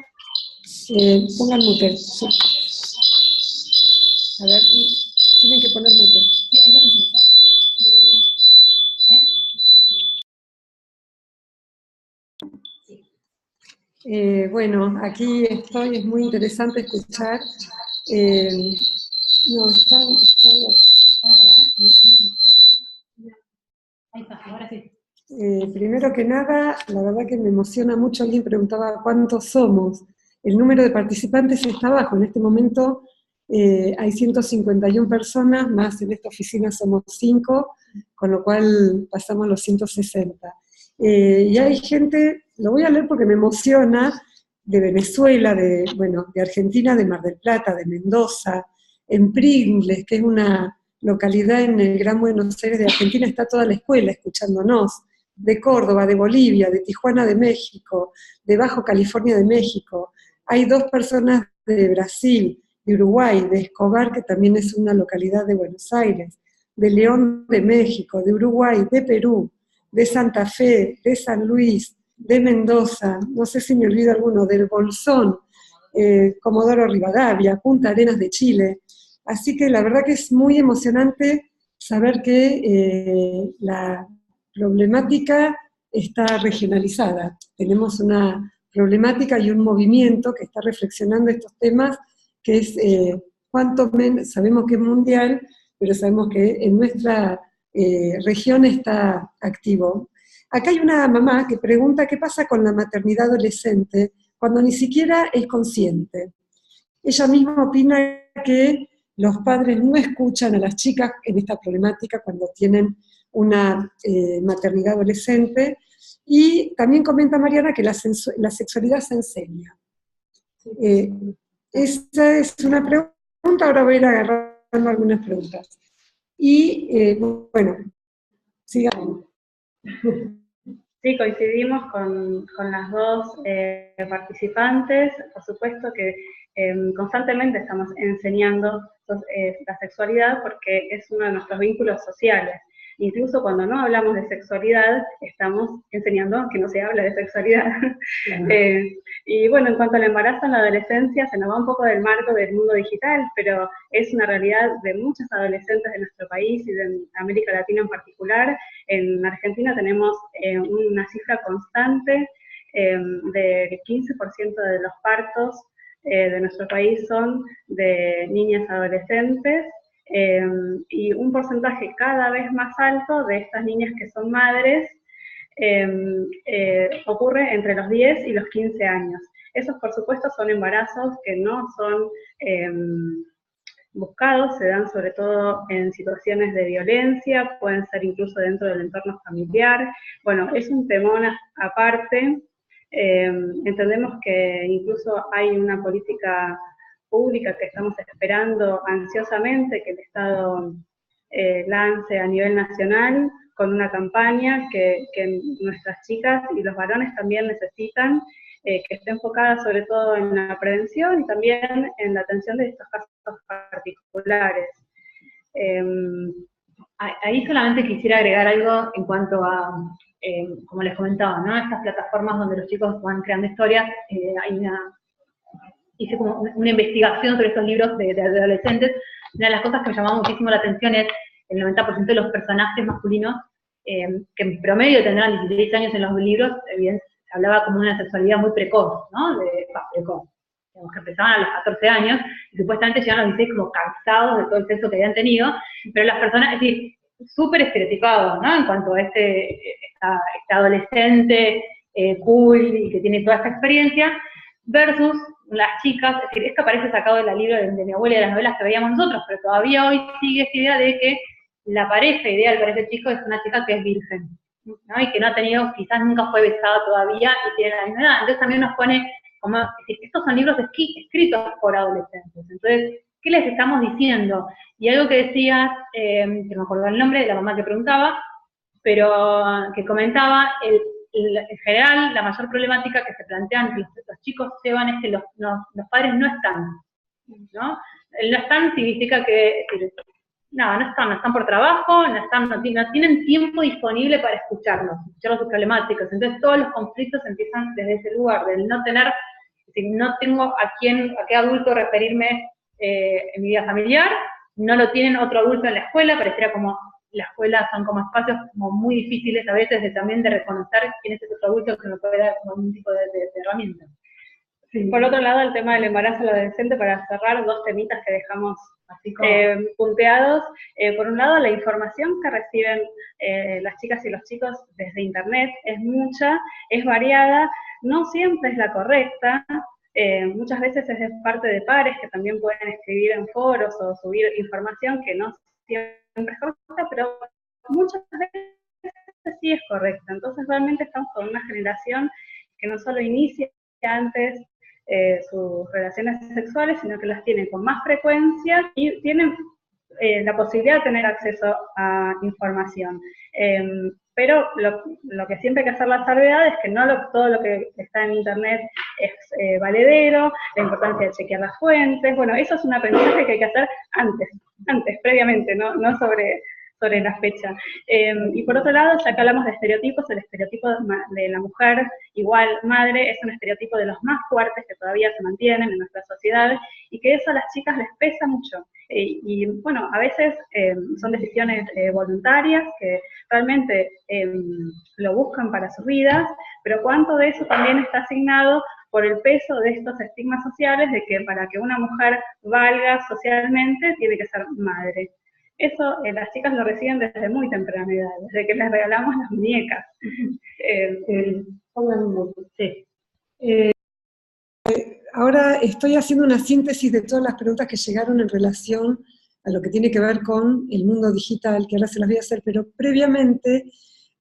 Pongan mute. Sí. A ver, tienen que poner mute. Sí, ahí la pusimos. Bueno, aquí estoy, es muy interesante escuchar. No, están. Ahí está, ahora sí. Primero que nada, la verdad que me emociona mucho, alguien preguntaba cuántos somos. El número de participantes está bajo, en este momento hay 151 personas, más en esta oficina somos 5, con lo cual pasamos los 160. Y hay gente, lo voy a leer porque me emociona, de Venezuela, de Argentina, de Mar del Plata, de Mendoza, en Pringles, que es una localidad en el Gran Buenos Aires de Argentina, está toda la escuela escuchándonos, de Córdoba, de Bolivia, de Tijuana de México, de Bajo California de México. Hay 2 personas de Brasil, de Uruguay, de Escobar, que también es una localidad de Buenos Aires, de León de México, de Uruguay, de Perú, de Santa Fe, de San Luis, de Mendoza, no sé si me olvido alguno, del Bolsón, Comodoro Rivadavia, Punta Arenas de Chile. Así que la verdad que es muy emocionante saber que la problemática está regionalizada. Tenemos una problemática y un movimiento que está reflexionando estos temas, que es cuánto menos, sabemos que es mundial, pero sabemos que en nuestra región está activo. Acá hay una mamá que pregunta qué pasa con la maternidad adolescente cuando ni siquiera es consciente. Ella misma opina que los padres no escuchan a las chicas en esta problemática cuando tienen una maternidad adolescente, y también comenta Mariana que la sexualidad se enseña. Esa es una pregunta, ahora voy a ir agarrando algunas preguntas. Y bueno, sigamos. Sí, coincidimos con las dos participantes. Por supuesto que constantemente estamos enseñando la sexualidad porque es uno de nuestros vínculos sociales. Incluso cuando no hablamos de sexualidad, estamos enseñando que no se habla de sexualidad. Y bueno, en cuanto al embarazo en la adolescencia, se nos va un poco del marco del mundo digital, pero es una realidad de muchos adolescentes de nuestro país y de América Latina en particular. En Argentina tenemos una cifra constante del 15% de los partos de nuestro país son de niñas adolescentes, y un porcentaje cada vez más alto de estas niñas que son madres ocurre entre los 10 y los 15 años. Esos, por supuesto, son embarazos que no son buscados, se dan sobre todo en situaciones de violencia, pueden ser incluso dentro del entorno familiar. Bueno, es un temón aparte. Entendemos que incluso hay una política pública que estamos esperando ansiosamente que el Estado lance a nivel nacional con una campaña que nuestras chicas y los varones también necesitan, que esté enfocada sobre todo en la prevención y también en la atención de estos casos particulares. Ahí solamente quisiera agregar algo en cuanto a como les comentaba, ¿no? Estas plataformas donde los chicos van creando historias, hice como una investigación sobre estos libros de adolescentes. Una de las cosas que me llamaba muchísimo la atención es el 90% de los personajes masculinos, que en promedio tendrán 16 años en los libros, bien, se hablaba como una sexualidad muy precoz, ¿no? Precoz. Digamos que empezaban a los 14 años, y supuestamente llegaban a los 16 como cansados de todo el sexo que habían tenido, pero las personas, es decir, súper estereotipados, ¿no? En cuanto a este adolescente cool y que tiene toda esta experiencia, versus las chicas, es decir, esto parece sacado de la libro de mi abuela y de las novelas que veíamos nosotros, pero todavía hoy sigue esta idea de que la pareja ideal para ese chico es una chica que es virgen, ¿no? Y que no ha tenido, quizás nunca fue besada todavía y tiene la misma edad. Entonces también nos pone como, es decir, estos son libros escritos por adolescentes. Entonces, ¿qué les estamos diciendo? Y algo que decías, que no me acuerdo el nombre de la mamá que preguntaba, pero que comentaba, en general, la mayor problemática que se plantean que los chicos llevan es que los padres no están, ¿no? El no están significa que, no están por trabajo, no tienen tiempo disponible para escuchar sus problemáticas. Entonces todos los conflictos empiezan desde ese lugar, del no tener, es decir, no tengo a qué adulto referirme en mi vida familiar, no lo tienen otro adulto en la escuela, pareciera como la escuela son como espacios como muy difíciles a veces también de reconocer quién es ese otro adulto que me puede dar como algún tipo de herramienta. Sí. Por otro lado, el tema del embarazo adolescente, para cerrar, dos temitas que dejamos así como punteados. Por un lado, la información que reciben las chicas y los chicos desde internet es mucha, es variada, no siempre es la correcta, muchas veces es de parte de pares que también pueden escribir en foros o subir información que no siempre es correcta, pero muchas veces sí es correcta. Entonces realmente estamos con una generación que no solo inicia antes sus relaciones sexuales, sino que las tienen con más frecuencia y tienen la posibilidad de tener acceso a información. Pero lo que siempre hay que hacer la salvedad es que no todo lo que está en internet es valedero, la importancia de chequear las fuentes. Bueno, eso es un aprendizaje que hay que hacer antes, previamente, no sobre la fecha. Y por otro lado, ya que hablamos de estereotipos, el estereotipo de la mujer igual madre es un estereotipo de los más fuertes que todavía se mantienen en nuestra sociedad, y que eso a las chicas les pesa mucho. Y bueno, a veces son decisiones voluntarias que realmente lo buscan para sus vidas, pero cuánto de eso también está asignado por el peso de estos estigmas sociales de que para que una mujer valga socialmente tiene que ser madre. Eso las chicas lo reciben desde muy temprana edad, desde que les regalamos las muñecas. Sí. Ahora estoy haciendo una síntesis de todas las preguntas que llegaron en relación a lo que tiene que ver con el mundo digital, que ahora se las voy a hacer, pero previamente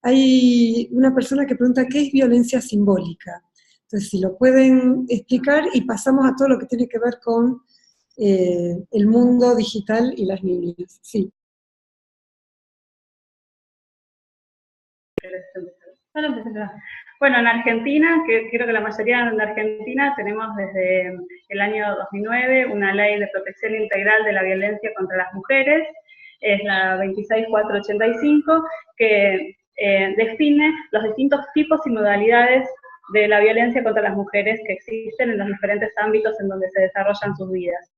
hay una persona que pregunta ¿qué es violencia simbólica? Entonces, si lo pueden explicar, y pasamos a todo lo que tiene que ver con el mundo digital y las niñas. Sí. Bueno, en Argentina, que creo que la mayoría de Argentina, tenemos desde el año 2009 una ley de protección integral de la violencia contra las mujeres, es la 26485, que define los distintos tipos y modalidades de la violencia contra las mujeres que existen en los diferentes ámbitos en donde se desarrollan sus vidas.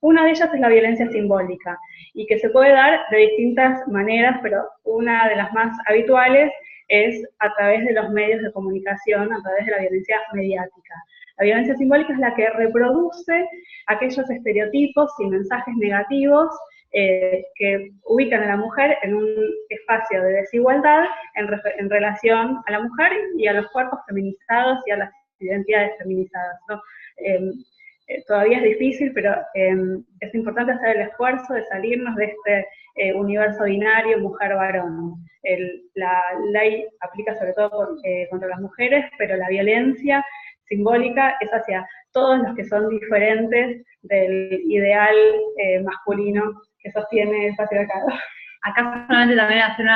Una de ellas es la violencia simbólica, y que se puede dar de distintas maneras, pero una de las más habituales es a través de los medios de comunicación, a través de la violencia mediática. La violencia simbólica es la que reproduce aquellos estereotipos y mensajes negativos que ubican a la mujer en un espacio de desigualdad en relación a la mujer y a los cuerpos feminizados y a las identidades feminizadas, ¿no? Todavía es difícil, pero es importante hacer el esfuerzo de salirnos de este universo binario mujer-varón. La ley aplica sobre todo contra las mujeres, pero la violencia simbólica es hacia todos los que son diferentes del ideal masculino que sostiene el patriarcado. Acá solamente también hacer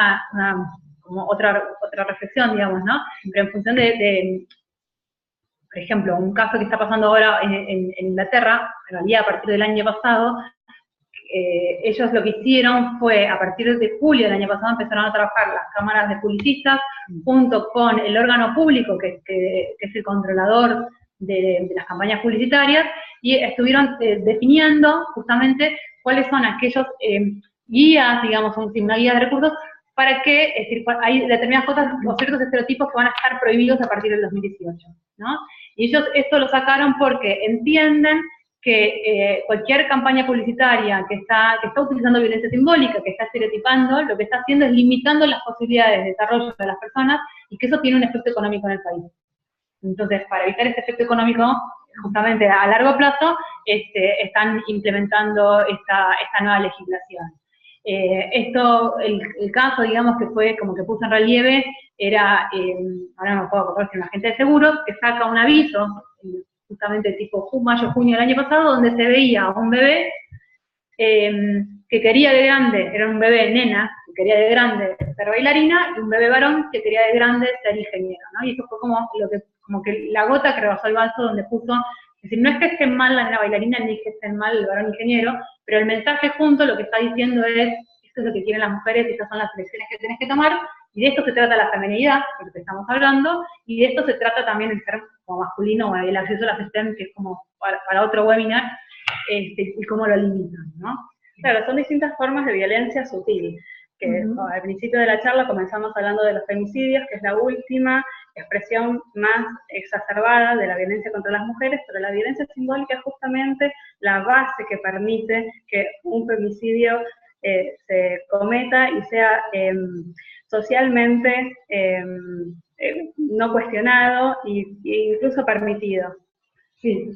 como otra reflexión, digamos, ¿no? Pero en función de por ejemplo, un caso que está pasando ahora en Inglaterra, en realidad a partir del año pasado, ellos lo que hicieron fue, a partir de julio del año pasado, empezaron a trabajar las cámaras de publicistas junto con el órgano público, que es el controlador de las campañas publicitarias, y estuvieron definiendo justamente cuáles son aquellos guías, digamos, una guía de recursos, para que, es decir, hay determinadas cosas o ciertos estereotipos que van a estar prohibidos a partir del 2018, ¿no? Y ellos esto lo sacaron porque entienden que cualquier campaña publicitaria que está utilizando violencia simbólica, que está estereotipando, lo que está haciendo es limitando las posibilidades de desarrollo de las personas, y que eso tiene un efecto económico en el país. Entonces, para evitar ese efecto económico, justamente a largo plazo, están implementando esta nueva legislación. El caso, digamos, que fue como que puso en relieve, era, ahora no me puedo acordar si un agente de seguros, que saca un aviso, justamente tipo mayo, junio del año pasado, donde se veía a un bebé que quería de grande, era un bebé nena, que quería de grande ser bailarina, y un bebé varón que quería de grande ser ingeniero, ¿no? Y eso fue como que la gota que rebasó el vaso, donde puso, es decir, no es que estén mal la nena bailarina, ni que estén mal el varón ingeniero, pero el mensaje junto lo que está diciendo es, esto es lo que quieren las mujeres, estas son las elecciones que tenés que tomar, y de esto se trata la feminidad, de lo que estamos hablando, y de esto se trata también el ser como masculino, o el acceso a las STEM, que es como para otro webinar, y cómo lo limitan, ¿no? Claro, son distintas formas de violencia sutil, que al principio de la charla comenzamos hablando de los femicidios, que es la última expresión más exacerbada de la violencia contra las mujeres, pero la violencia simbólica es justamente la base que permite que un femicidio se cometa y sea socialmente no cuestionado e incluso permitido. Sí.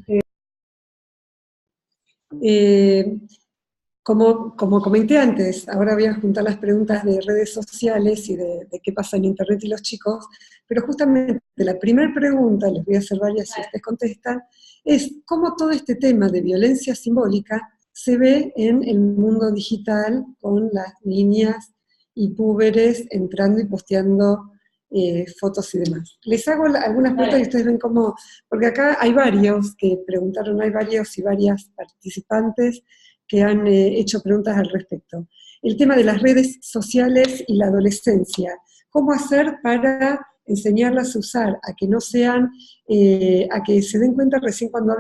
Como comenté antes, ahora voy a juntar las preguntas de redes sociales y de qué pasa en Internet y los chicos, pero justamente la primera pregunta, les voy a hacer varias si ustedes contestan, es cómo todo este tema de violencia simbólica se ve en el mundo digital con las niñas y púberes entrando y posteando fotos y demás. Les hago algunas preguntas y ustedes ven cómo, porque acá hay varios que preguntaron, hay varios y varias participantes que han hecho preguntas al respecto. El tema de las redes sociales y la adolescencia. ¿Cómo hacer para enseñarlas a usar, a que no sean, a que se den cuenta recién cuando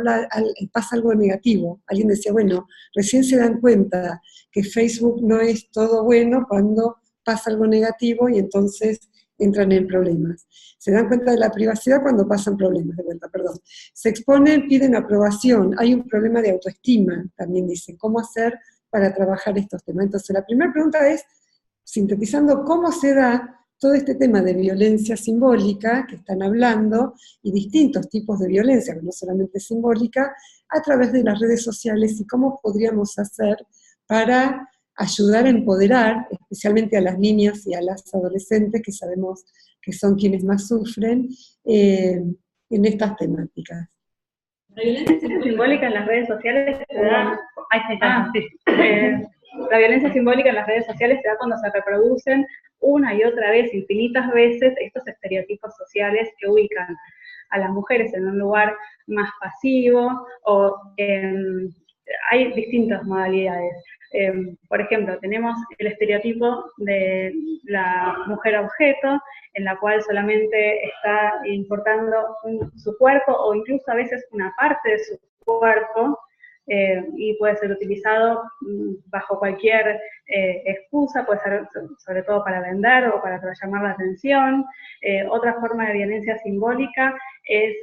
pasa algo negativo? Alguien decía, bueno, recién se dan cuenta que Facebook no es todo bueno cuando pasa algo negativo y entonces entran en problemas. Se dan cuenta de la privacidad cuando pasan problemas, de vuelta, perdón. Se exponen, piden aprobación, hay un problema de autoestima, también dicen, ¿cómo hacer para trabajar estos temas? Entonces, la primera pregunta es, sintetizando, ¿cómo se da todo este tema de violencia simbólica que están hablando, y distintos tipos de violencia, no solamente simbólica, a través de las redes sociales, y cómo podríamos hacer para ayudar a empoderar, especialmente a las niñas y a las adolescentes, que sabemos que son quienes más sufren, en estas temáticas. La violencia simbólica en las redes sociales se da... La violencia simbólica en las redes sociales se da cuando se reproducen una y otra vez, infinitas veces, estos estereotipos sociales que ubican a las mujeres en un lugar más pasivo, o hay distintas modalidades. Por ejemplo, tenemos el estereotipo de la mujer objeto, en la cual solamente está importando su cuerpo, o incluso a veces una parte de su cuerpo, y puede ser utilizado bajo cualquier excusa, puede ser sobre todo para vender o para llamar la atención. Otra forma de violencia simbólica es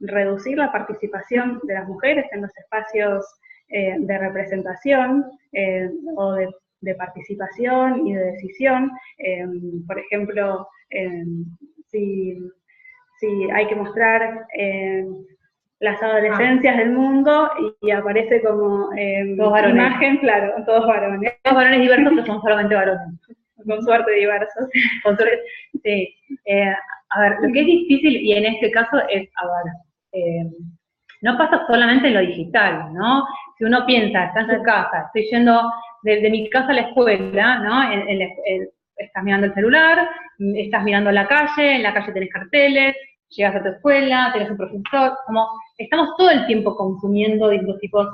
reducir la participación de las mujeres en los espacios de representación o de participación y de decisión. Por ejemplo, si hay que mostrar las adolescencias del mundo y aparece como imagen, claro, todos varones. Todos varones diversos, pero son solamente varones. Con suerte diversos. Con suerte, sí. A ver, lo que es difícil, y en este caso es, no pasa solamente en lo digital, ¿no? Si uno piensa, está en su casa, estoy yendo de mi casa a la escuela, ¿no? Estás mirando el celular, estás mirando la calle, en la calle tenés carteles, llegas a tu escuela, tenés un profesor, como estamos todo el tiempo consumiendo distintos tipos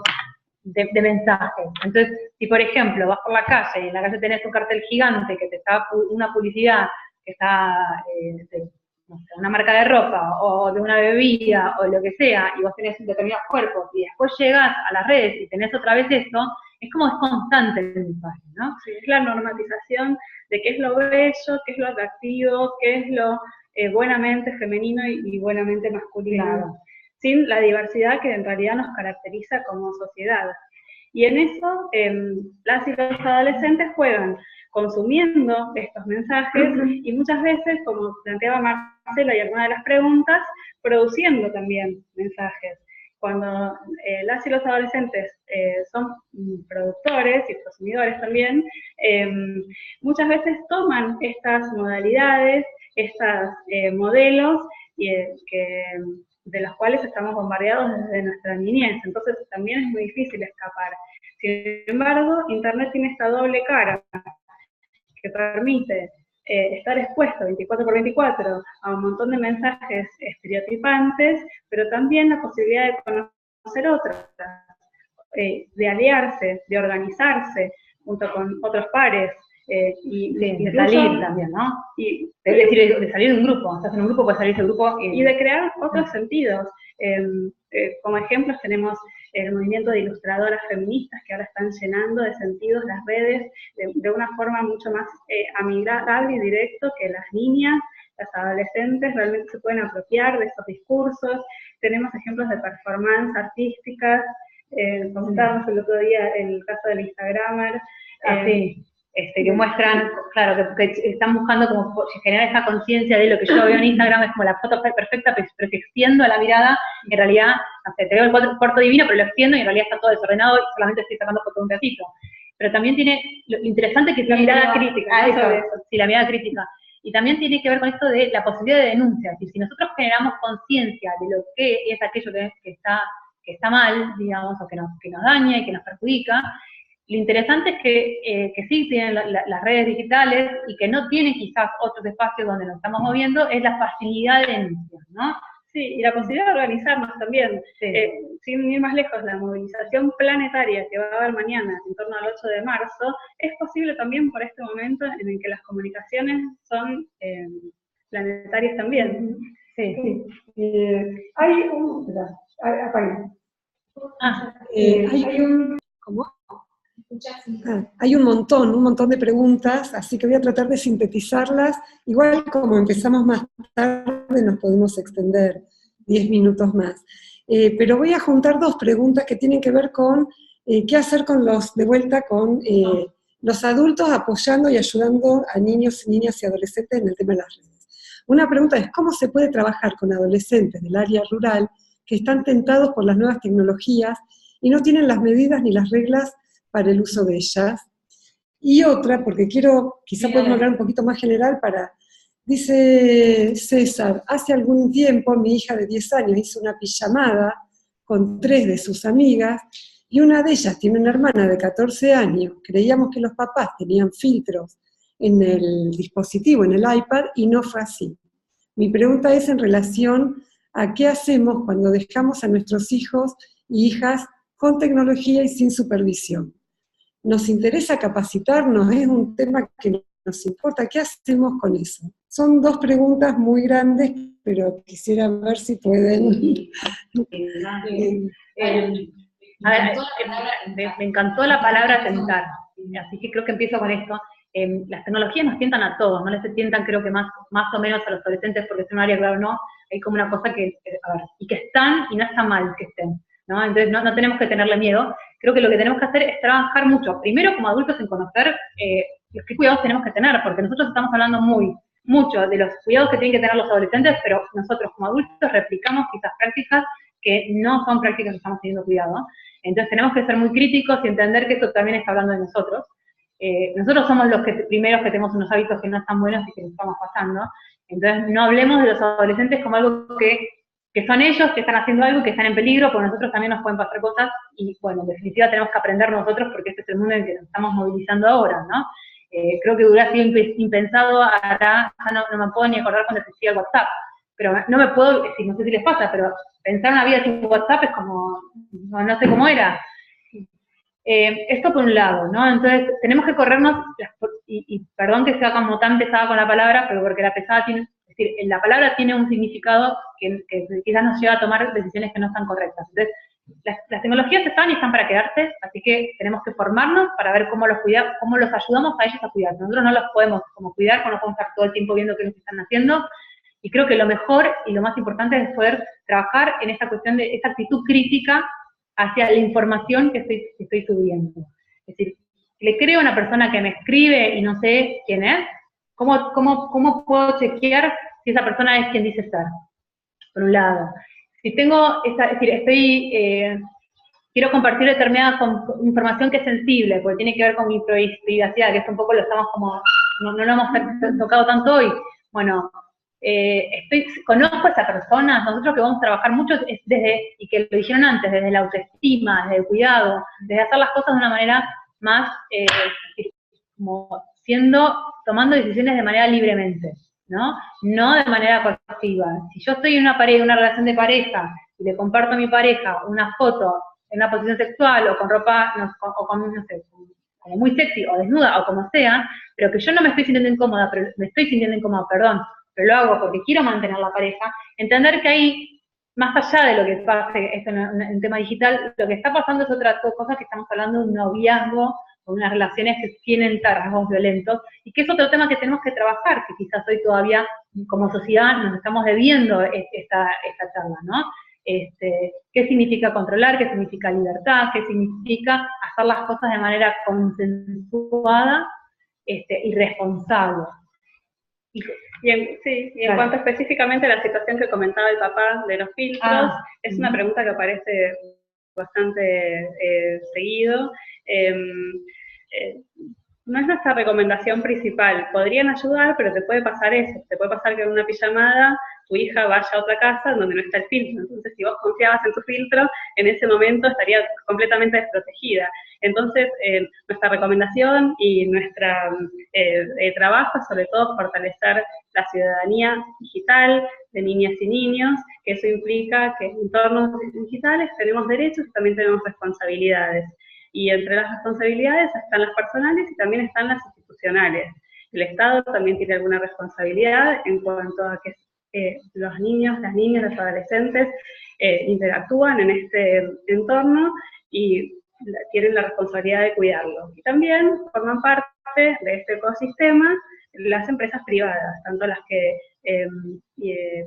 de mensajes. Entonces, si por ejemplo vas por la calle y en la calle tenés un cartel gigante que te está una publicidad que está no sé, una marca de ropa o de una bebida o lo que sea, y vos tenés determinados cuerpos y después llegas a las redes y tenés otra vez esto, es como es constante el mensaje, ¿no? Sí, es la normatización de qué es lo bello, qué es lo atractivo, qué es lo buenamente femenino y buenamente masculino, Claro. sin la diversidad que en realidad nos caracteriza como sociedad. Y en eso las y los adolescentes juegan consumiendo estos mensajes y muchas veces, como planteaba Marcela y alguna de las preguntas, produciendo también mensajes. Cuando las y los adolescentes son productores y consumidores también, muchas veces toman estas modalidades, estos modelos de los cuales estamos bombardeados desde nuestra niñez, entonces también es muy difícil escapar. Sin embargo, Internet tiene esta doble cara, que permite estar expuesto 24/24 a un montón de mensajes estereotipantes, pero también la posibilidad de conocer otros, de aliarse, de organizarse junto con otros pares, y de salir también, ¿no? Y, es decir, de salir de un grupo, estás en un grupo, puedes salir de ese grupo. Y de crear otros sentidos. Como ejemplos tenemos el movimiento de ilustradoras feministas que ahora están llenando de sentidos las redes de una forma mucho más amigable y directo, que las niñas, las adolescentes realmente se pueden apropiar de estos discursos. Tenemos ejemplos de performance artísticas, comentábamos el otro día el caso del Instagramer. Sí. Que muestran, claro, que están buscando como generar esa conciencia de lo que yo veo en Instagram, es como la foto perfecta, pero que extiendo la mirada, en realidad, no sé, te veo el cuarto divino, pero lo extiendo y en realidad está todo desordenado y solamente estoy sacando foto de un pedacito. Pero también tiene, lo interesante que es la mirada crítica, eso, sí, la mirada crítica. Y también tiene que ver con esto de la posibilidad de denuncia, es decir, si nosotros generamos conciencia de lo que es aquello que está mal, digamos, o que nos daña y que nos perjudica, lo interesante es que sí tienen las redes digitales y que no tienen quizás otros espacios donde nos estamos moviendo, es la facilidad de denuncia, ¿no? Sí, y la posibilidad de organizarnos también. Sí. Sin ir más lejos, la movilización planetaria que va a haber mañana, en torno al 8 de marzo, es posible también por este momento en el que las comunicaciones son planetarias también. Sí, sí. Hay un montón de preguntas, así que voy a tratar de sintetizarlas. Igual como empezamos más tarde, nos podemos extender 10 minutos más. Pero voy a juntar dos preguntas que tienen que ver con qué hacer con los adultos apoyando y ayudando a niños, niñas y adolescentes en el tema de las redes. Una pregunta es, ¿cómo se puede trabajar con adolescentes del área rural que están tentados por las nuevas tecnologías y no tienen las medidas ni las reglas para el uso de ellas? Y otra, porque quizá podemos hablar un poquito más general dice César, hace algún tiempo mi hija de 10 años hizo una pijamada con 3 de sus amigas, y una de ellas tiene una hermana de 14 años, creíamos que los papás tenían filtros en el dispositivo, en el iPad, y no fue así. Mi pregunta es en relación a qué hacemos cuando dejamos a nuestros hijos y hijas con tecnología y sin supervisión. Nos interesa capacitarnos, es un tema que nos importa, ¿qué hacemos con eso? Son dos preguntas muy grandes, pero quisiera ver si pueden... Me encantó la palabra tentar, así que creo que empiezo con esto. Las tecnologías nos tientan a todos, no les tientan creo que más o menos a los adolescentes, porque es un área, claro, no, hay como una cosa y que están y no está mal que estén, ¿no? Entonces no tenemos que tenerle miedo. Creo que lo que tenemos que hacer es trabajar mucho, primero como adultos en conocer qué cuidados tenemos que tener, porque nosotros estamos hablando mucho de los cuidados que tienen que tener los adolescentes, pero nosotros como adultos replicamos quizás prácticas que no son prácticas que estamos teniendo cuidado. Entonces tenemos que ser muy críticos y entender que esto también está hablando de nosotros. Nosotros somos los primeros que tenemos unos hábitos que no están buenos y que nos estamos pasando. Entonces no hablemos de los adolescentes como algo que son ellos, que están haciendo algo, que están en peligro, porque nosotros también nos pueden pasar cosas, y bueno, en definitiva tenemos que aprender nosotros, porque este es el mundo en el que nos estamos movilizando ahora, ¿no? Creo que hubiera sido impensado, ahora no me puedo ni acordar cuando existía el WhatsApp, pero no me puedo decir, no sé si les pasa, pero pensar una vida sin WhatsApp es como, no sé cómo era. Esto por un lado, ¿no? Entonces, tenemos que corrernos, y perdón que sea como tan pesada con la palabra, pero porque la pesada tiene, es decir, la palabra tiene un significado que quizás nos lleva a tomar decisiones que no están correctas. Entonces, las tecnologías están y están para quedarse, así que tenemos que formarnos para ver cómo los ayudamos a ellos a cuidar. Nosotros no los podemos como cuidar, no podemos estar todo el tiempo viendo qué nos están haciendo, y creo que lo mejor y lo más importante es poder trabajar en esta cuestión de esta actitud crítica hacia la información que estoy subiendo. Es decir, si le creo a una persona que me escribe y no sé quién es, ¿cómo puedo chequear si esa persona es quien dice ser? Por un lado. Si tengo, es decir, quiero compartir determinada información que es sensible, porque tiene que ver con mi privacidad, que esto un poco lo estamos como, no lo hemos tocado tanto hoy. Bueno, conozco a esa persona, nosotros que vamos a trabajar mucho es y que lo dijeron antes, desde la autoestima, desde el cuidado, desde hacer las cosas de una manera más, como tomando decisiones de manera libremente, ¿no? No de manera coactiva. Si yo estoy en una relación de pareja, y le comparto a mi pareja una foto en una posición sexual, o con ropa, no sé, como muy sexy, o desnuda, o como sea, pero que yo no me estoy sintiendo incómoda, pero lo hago porque quiero mantener la pareja, entender que ahí, más allá de lo que pase esto en tema digital, lo que está pasando es otra cosa, que estamos hablando de un noviazgo, o unas relaciones que tienen rasgos violentos, y que es otro tema que tenemos que trabajar, que quizás hoy todavía, como sociedad, nos estamos debiendo esta charla, ¿no? ¿Qué significa controlar? ¿Qué significa libertad? ¿Qué significa hacer las cosas de manera consensuada y responsable? En cuanto específicamente a la situación que comentaba el papá de los filtros, es una pregunta que aparece bastante seguido. No es nuestra recomendación principal, podrían ayudar, pero te puede pasar eso, te puede pasar que en una pijamada tu hija vaya a otra casa donde no está el filtro, entonces si vos confiabas en tu filtro, en ese momento estaría completamente desprotegida. Entonces, nuestra recomendación y nuestra trabajo es sobre todo fortalecer la ciudadanía digital de niñas y niños, que eso implica que en entornos digitales tenemos derechos y también tenemos responsabilidades. Y entre las responsabilidades están las personales y también están las institucionales. El Estado también tiene alguna responsabilidad en cuanto a que los niños, las niñas, los adolescentes interactúan en este entorno y tienen la responsabilidad de cuidarlo. Y también forman parte de este ecosistema las empresas privadas, tanto las que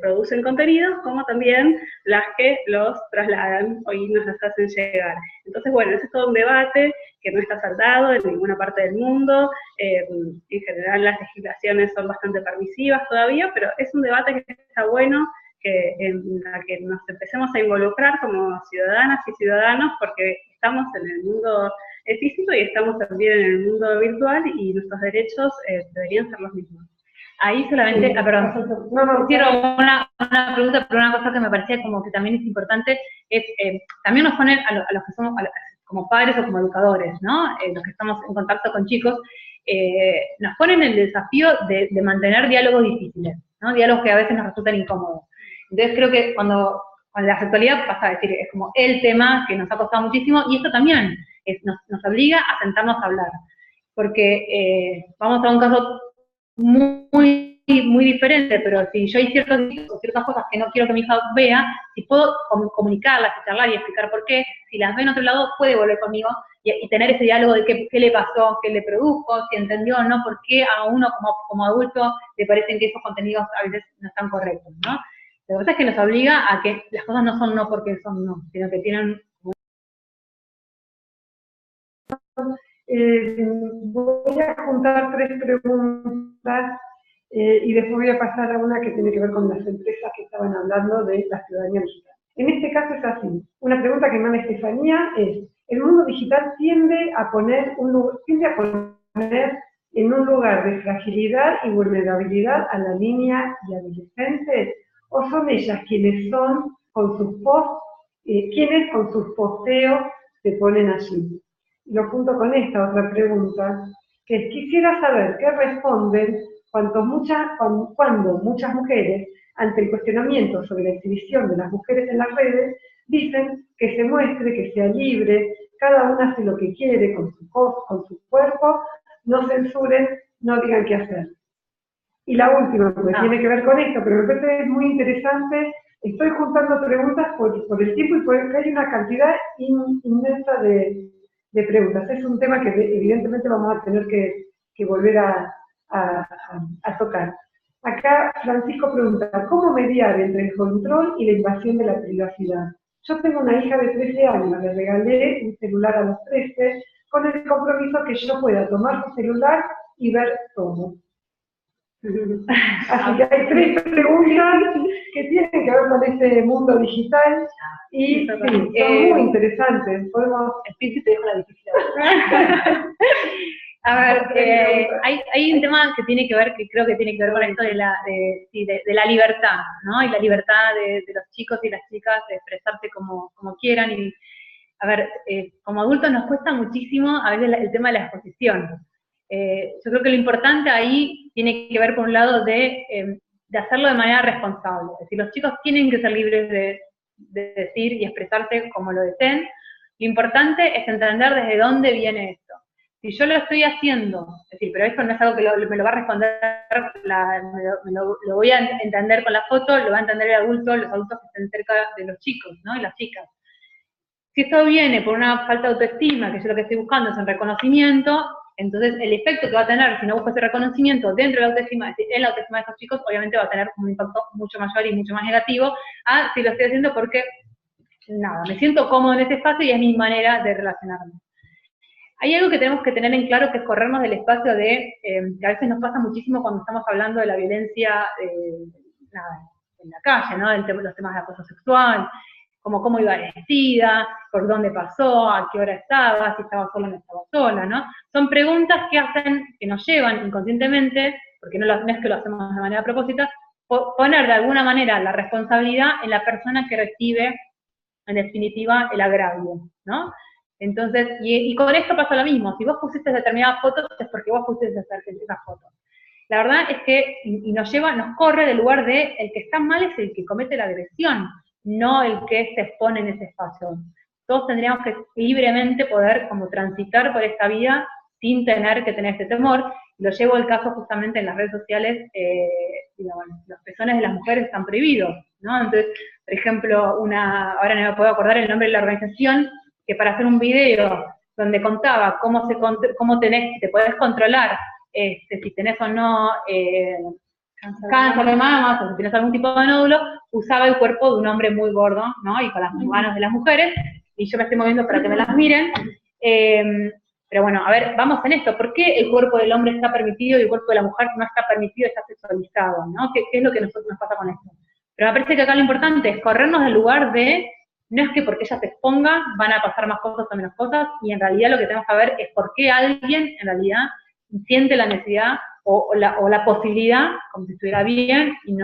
producen contenidos como también las que los trasladan y nos los hacen llegar. Entonces, bueno, ese es todo un debate que no está saldado en ninguna parte del mundo. En general las legislaciones son bastante permisivas todavía, pero es un debate que está bueno, en la que nos empecemos a involucrar como ciudadanas y ciudadanos, porque estamos en el mundo físico y estamos también en el mundo virtual y nuestros derechos deberían ser los mismos. Ahí solamente, perdón, quiero una pregunta, pero una cosa que me parecía como que también es importante, es, también nos ponen a los que somos como padres o como educadores, ¿no? Los que estamos en contacto con chicos, nos ponen el desafío de mantener diálogos difíciles, ¿no? Diálogos que a veces nos resultan incómodos. Entonces creo que cuando la sexualidad pasa a decir, es como el tema que nos ha costado muchísimo, y esto también nos obliga a sentarnos a hablar. Porque vamos a un caso muy diferente, pero si yo hay ciertas cosas que no quiero que mi hija vea, si puedo comunicarlas, charlar y explicar por qué, si las ve en otro lado, puede volver conmigo y tener ese diálogo de qué le pasó, qué le produjo, si entendió o no, por qué a uno como adulto le parecen que esos contenidos a veces no están correctos, ¿no? Lo que pasa es que nos obliga a que las cosas no son no porque son no, sino que tienen... Voy a juntar 3 preguntas y después voy a pasar a una que tiene que ver con las empresas que estaban hablando de la ciudadanía digital. En este caso es así. Una pregunta que manda Estefanía es: ¿el mundo digital tiende a poner en un lugar de fragilidad y vulnerabilidad a la niña y adolescentes? ¿O son ellas quienes con sus posteos se ponen allí? Lo junto con esta otra pregunta, que es: quisiera saber qué responden cuando muchas mujeres, ante el cuestionamiento sobre la exhibición de las mujeres en las redes, dicen que se muestre, que sea libre, cada una hace lo que quiere con su voz, con su cuerpo, no censuren, no digan qué hacer. Y la última, porque tiene que ver con esto, pero me parece muy interesante, estoy juntando preguntas por el tiempo y porque hay una cantidad inmensa de preguntas. Es un tema que evidentemente vamos a tener que volver a tocar. Acá Francisco pregunta, ¿cómo mediar entre el control y la invasión de la privacidad? Yo tengo una hija de 13 años, le regalé un celular a los 13, con el compromiso que yo pueda tomar su celular y ver todo. Así que hay 3 preguntas que tienen que ver con este mundo digital y sí, son muy interesantes. Podemos... Te dejo la difícil. A ver, hay un tema que tiene que ver, que creo que tiene que ver con esto de la libertad, ¿no? Y la libertad de los chicos y las chicas de expresarse como quieran. Y, a ver, como adultos nos cuesta muchísimo a veces el tema de la exposición. Yo creo que lo importante ahí tiene que ver, por un lado, de hacerlo de manera responsable. Es decir, los chicos tienen que ser libres de decir y expresarse como lo deseen. Lo importante es entender desde dónde viene esto. Si yo lo estoy haciendo, es decir, pero esto no es algo que me lo va a responder, lo voy a entender con la foto, lo va a entender el adulto, los adultos que estén cerca de los chicos, ¿no? Y las chicas. Si esto viene por una falta de autoestima, que yo lo que estoy buscando es un reconocimiento, entonces el efecto que va a tener si no busco ese reconocimiento dentro de la autoestima, es decir, en la autoestima de estos chicos, obviamente va a tener un impacto mucho mayor y mucho más negativo a si lo estoy haciendo porque, nada, me siento cómodo en este espacio y es mi manera de relacionarme. Hay algo que tenemos que tener en claro, que es corrernos del espacio de, que a veces nos pasa muchísimo cuando estamos hablando de la violencia en la calle, ¿no? Los temas de acoso sexual, como cómo iba vestida, por dónde pasó, a qué hora estaba, si estaba sola o no estaba sola, ¿no? Son preguntas que nos llevan inconscientemente, porque no es que lo hacemos de manera a propósito, poner de alguna manera la responsabilidad en la persona que recibe, en definitiva, el agravio, ¿no? Entonces, y con esto pasa lo mismo, si vos pusiste determinadas fotos, es porque vos pusiste esas fotos. La verdad es que, y nos corre del lugar de, el que está mal es el que comete la agresión, no el que se expone en ese espacio. Todos tendríamos que libremente poder como transitar por esta vía sin tener que tener este temor. Lo llevo al caso justamente en las redes sociales, los pezones de las mujeres están prohibidos, ¿no? Entonces, por ejemplo, ahora no me puedo acordar el nombre de la organización, que para hacer un video donde contaba cómo te podés controlar si tenés o no cáncer de mamas, o si tenés algún tipo de nódulo, usaba el cuerpo de un hombre muy gordo, ¿no? Y con las manos de las mujeres, y yo me estoy moviendo para que me las miren. Pero bueno, a ver, vamos en esto. ¿Por qué el cuerpo del hombre está permitido y el cuerpo de la mujer no está permitido, está sexualizado, ¿no? ¿Qué es lo que nos pasa con esto? Pero me parece que acá lo importante es corrernos del lugar de, no es que porque ella se exponga van a pasar más cosas o menos cosas, y en realidad lo que tenemos que ver es por qué alguien en realidad siente la necesidad o la posibilidad, como si estuviera bien, y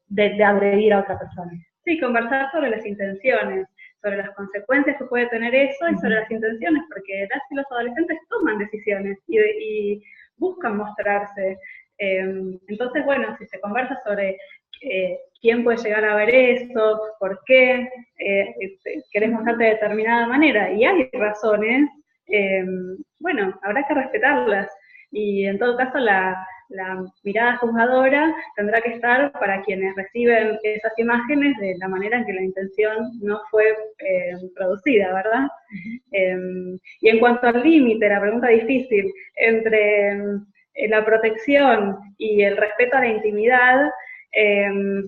de agredir a otra persona. Sí, conversar sobre las intenciones, sobre las consecuencias que puede tener eso y sobre las intenciones, porque las y los adolescentes toman decisiones y buscan mostrarse. Entonces, bueno, si se conversa sobre quién puede llegar a ver esto, por qué querés mostrarte de determinada manera, y hay razones, bueno, habrá que respetarlas, y en todo caso la mirada juzgadora tendrá que estar para quienes reciben esas imágenes de la manera en que la intención no fue producida, ¿verdad? Y en cuanto al límite, la pregunta difícil, entre la protección y el respeto a la intimidad,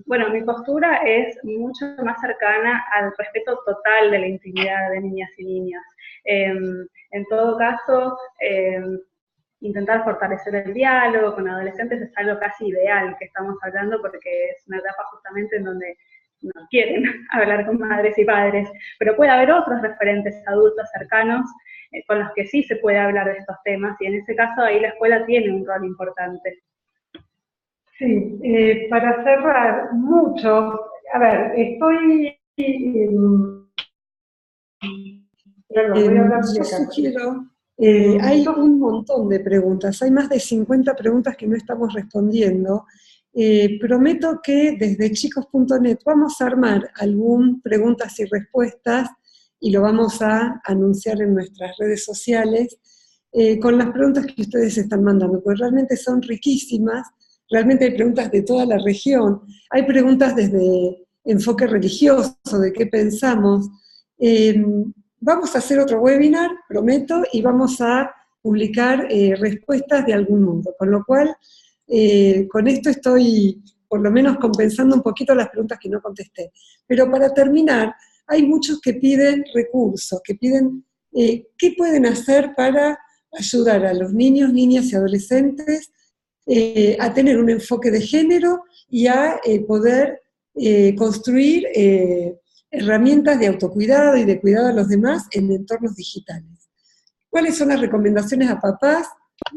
bueno, mi postura es mucho más cercana al respeto total de la intimidad de niñas y niños. En todo caso, intentar fortalecer el diálogo con adolescentes es algo casi ideal que estamos hablando, porque es una etapa justamente en donde no quieren hablar con madres y padres, pero puede haber otros referentes adultos cercanos con los que sí se puede hablar de estos temas, y en ese caso ahí la escuela tiene un rol importante. Sí, para cerrar, a ver, estoy... yo sugiero, hay un montón de preguntas, hay más de 50 preguntas que no estamos respondiendo. Prometo que desde chicos.net vamos a armar algún preguntas y respuestas y lo vamos a anunciar en nuestras redes sociales, con las preguntas que ustedes están mandando, porque realmente son riquísimas, realmente hay preguntas de toda la región, hay preguntas desde enfoque religioso, de qué pensamos. Vamos a hacer otro webinar, prometo, y vamos a publicar respuestas de algún modo, con lo cual, con esto estoy por lo menos compensando un poquito las preguntas que no contesté. Pero para terminar, hay muchos que piden recursos, que piden qué pueden hacer para ayudar a los niños, niñas y adolescentes a tener un enfoque de género y a poder construir herramientas de autocuidado y de cuidado a los demás en entornos digitales. ¿Cuáles son las recomendaciones a papás,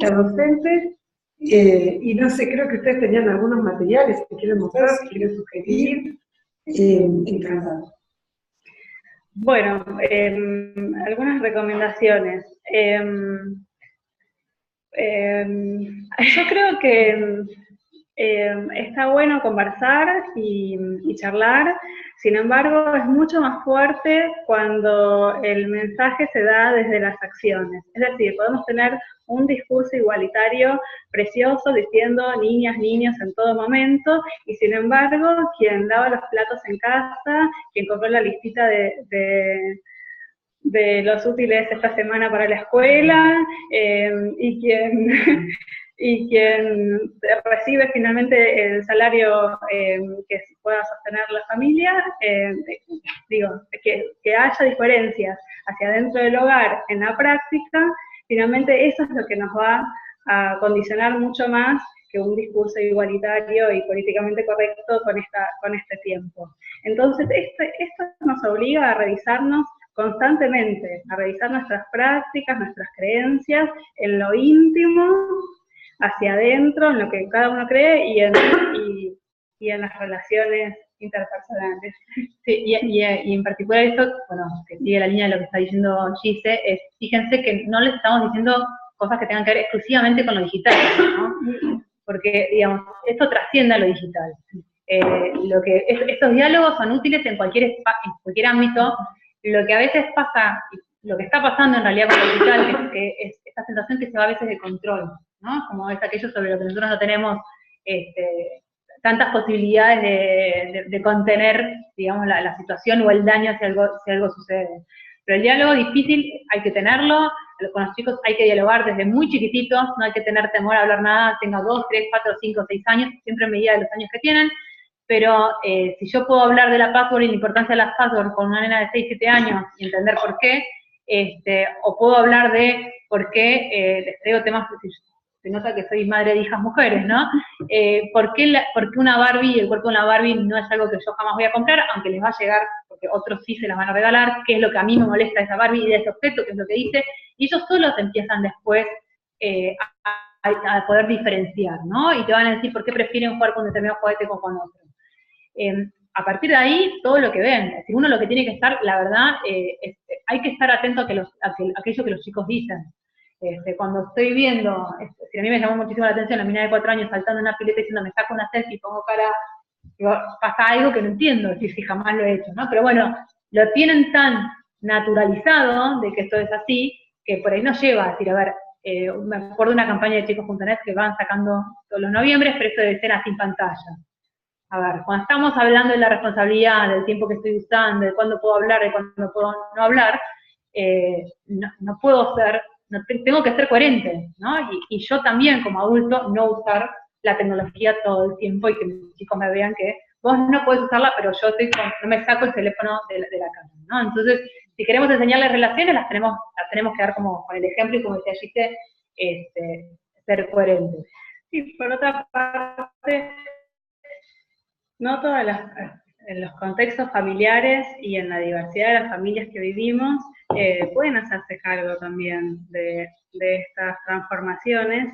a docentes? Y no sé, creo que ustedes tenían algunos materiales que quieren mostrar, que quieren sugerir. Encantado. Bueno, algunas recomendaciones. Yo creo que está bueno conversar y charlar, sin embargo es mucho más fuerte cuando el mensaje se da desde las acciones. Es decir, podemos tener un discurso igualitario precioso diciendo niñas, niños en todo momento, y sin embargo quien lava los platos en casa, quien compró la listita de los útiles esta semana para la escuela, y quien recibe finalmente el salario que pueda sostener la familia, que haya diferencias hacia dentro del hogar en la práctica, finalmente eso es lo que nos va a condicionar mucho más que un discurso igualitario y políticamente correcto con este tiempo. Entonces, esto nos obliga a revisarnos constantemente, a revisar nuestras prácticas, nuestras creencias, en lo íntimo, hacia adentro, en lo que cada uno cree y en las relaciones interpersonales. Sí, y en particular esto, bueno, que sigue la línea de lo que está diciendo Gise, es, fíjense que no les estamos diciendo cosas que tengan que ver exclusivamente con lo digital, ¿no? Porque, digamos, esto trasciende a lo digital. Estos diálogos son útiles en cualquier ámbito. Lo que a veces pasa, lo que está pasando en realidad con lo digital, que es esta sensación que se va a veces de control, ¿no? Como es aquello sobre lo que nosotros no tenemos tantas posibilidades de contener, digamos, la situación o el daño si algo sucede. Pero el diálogo difícil hay que tenerlo, con los chicos hay que dialogar desde muy chiquititos, no hay que tener temor a hablar nada, tenga 2, 3, 4, 5, 6 años, siempre en medida de los años que tienen, pero si yo puedo hablar de la password y la importancia de las passwords con una nena de 6, 7 años y entender por qué, o puedo hablar de por qué, les traigo temas, se nota que soy madre de hijas mujeres, ¿no? ¿Por qué una Barbie y el cuerpo de una Barbie no es algo que yo jamás voy a comprar, aunque les va a llegar, porque otros sí se las van a regalar, qué es lo que a mí me molesta de esa Barbie y de ese objeto, qué es lo que dice, y ellos solos empiezan después a poder diferenciar, ¿no? Y te van a decir por qué prefieren jugar con un determinado juguete o con otro. A partir de ahí, todo lo que ven, si uno lo que tiene que estar, la verdad, hay que estar atento a aquello que los chicos dicen. Cuando estoy viendo, si a mí me llamó muchísimo la atención la mina de 4 años saltando en una pileta diciendo me saco una selfie y pongo cara, digo, pasa algo que no entiendo, si jamás lo he hecho, ¿no? Pero bueno, lo tienen tan naturalizado de que esto es así, que por ahí nos lleva a decir, a ver, me acuerdo de una campaña de chicos.net que van sacando todos los noviembres, pero esto de escenas sin pantalla. A ver, cuando estamos hablando de la responsabilidad, del tiempo que estoy usando, de cuándo puedo hablar, de cuándo puedo no hablar, no puedo ser, tengo que ser coherente, ¿no? Y yo también, como adulto, no usar la tecnología todo el tiempo y que mis chicos me vean que vos no podés usarla, pero yo no me saco el teléfono de la cara, ¿no? Entonces, si queremos enseñarles relaciones, las tenemos que dar como con el ejemplo y como decía Gise, ser coherentes. Sí, por otra parte, no todos en los contextos familiares y en la diversidad de las familias que vivimos pueden hacerse cargo también de estas transformaciones,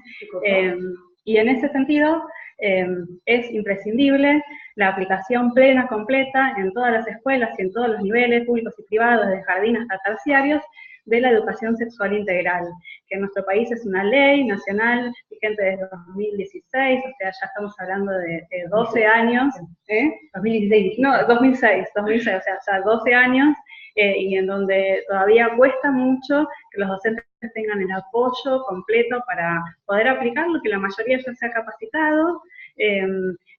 y en ese sentido es imprescindible la aplicación plena, completa, en todas las escuelas y en todos los niveles públicos y privados, desde jardín hasta terciarios, de la educación sexual integral, que en nuestro país es una ley nacional vigente desde 2016, o sea, ya estamos hablando de 12 años, 2016. No, 2006, o sea, ya 12 años, y en donde todavía cuesta mucho que los docentes tengan el apoyo completo para poder aplicar lo que la mayoría ya se ha capacitado.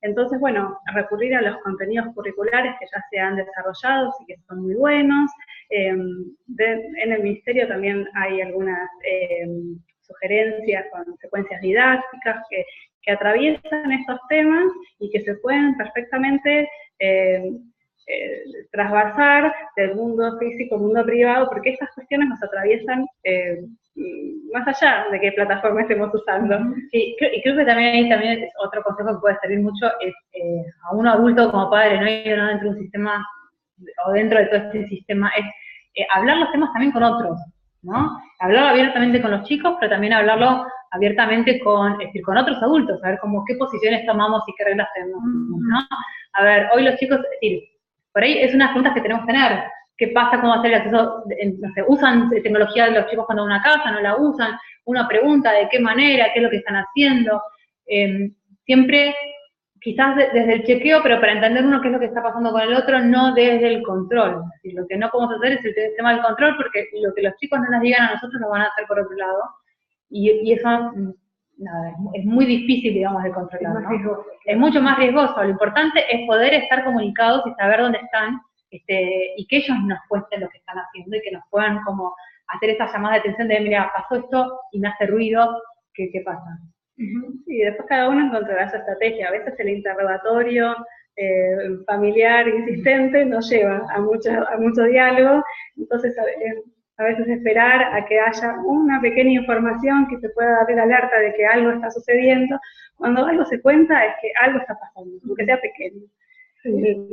Entonces, bueno, recurrir a los contenidos curriculares que ya se han desarrollado y que son muy buenos. En el Ministerio también hay algunas sugerencias con secuencias didácticas que atraviesan estos temas y que se pueden perfectamente trasversar del mundo físico al mundo privado, porque estas cuestiones nos atraviesan más allá de qué plataforma estemos usando. Sí, y creo que también es otro consejo que puede servir mucho, es a uno adulto como padre, ¿no? Y no dentro de un sistema, o dentro de todo este sistema, es hablar los temas también con otros, ¿no? Hablarlo abiertamente con los chicos, pero también hablarlo abiertamente con otros adultos, a ver qué posiciones tomamos y qué reglas tenemos, ¿no? A ver, hoy los chicos, es decir, por ahí es unas preguntas que tenemos que tener. ¿Qué pasa? ¿Cómo hacer el acceso? No sé, ¿usan tecnología los chicos cuando van a una casa? ¿No la usan? Una pregunta, ¿de qué manera? ¿Qué es lo que están haciendo? Siempre, quizás desde el chequeo, pero para entender uno qué es lo que está pasando con el otro, no desde el control. Es decir, lo que no podemos hacer es el tema del control, porque lo que los chicos no nos digan a nosotros lo van a hacer por otro lado. Y eso, nada, es muy difícil, digamos, de controlar, ¿no? Es mucho más riesgoso. Lo importante es poder estar comunicados y saber dónde están, y que ellos nos cuenten lo que están haciendo y que nos puedan como hacer esa llamada de atención de, mira, pasó esto y me hace ruido, ¿qué pasa? Sí, después cada uno encontrará su estrategia. A veces el interrogatorio familiar insistente nos lleva a mucho diálogo, entonces a veces esperar a que haya una pequeña información que se pueda dar la alerta de que algo está sucediendo. Cuando algo se cuenta es que algo está pasando, aunque sea pequeño. Sí.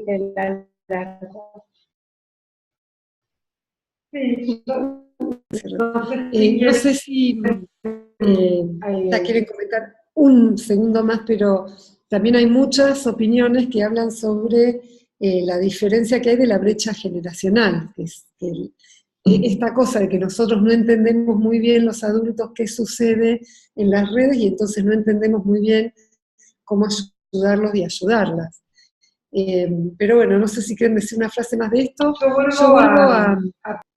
No sé si ya quieren comentar un segundo más, pero también hay muchas opiniones que hablan sobre la diferencia que hay de la brecha generacional, que es esta cosa de que nosotros no entendemos muy bien los adultos qué sucede en las redes y entonces no entendemos muy bien cómo ayudarlos y ayudarlas. Pero bueno, no sé si quieren decir una frase más de esto. Yo vuelvo a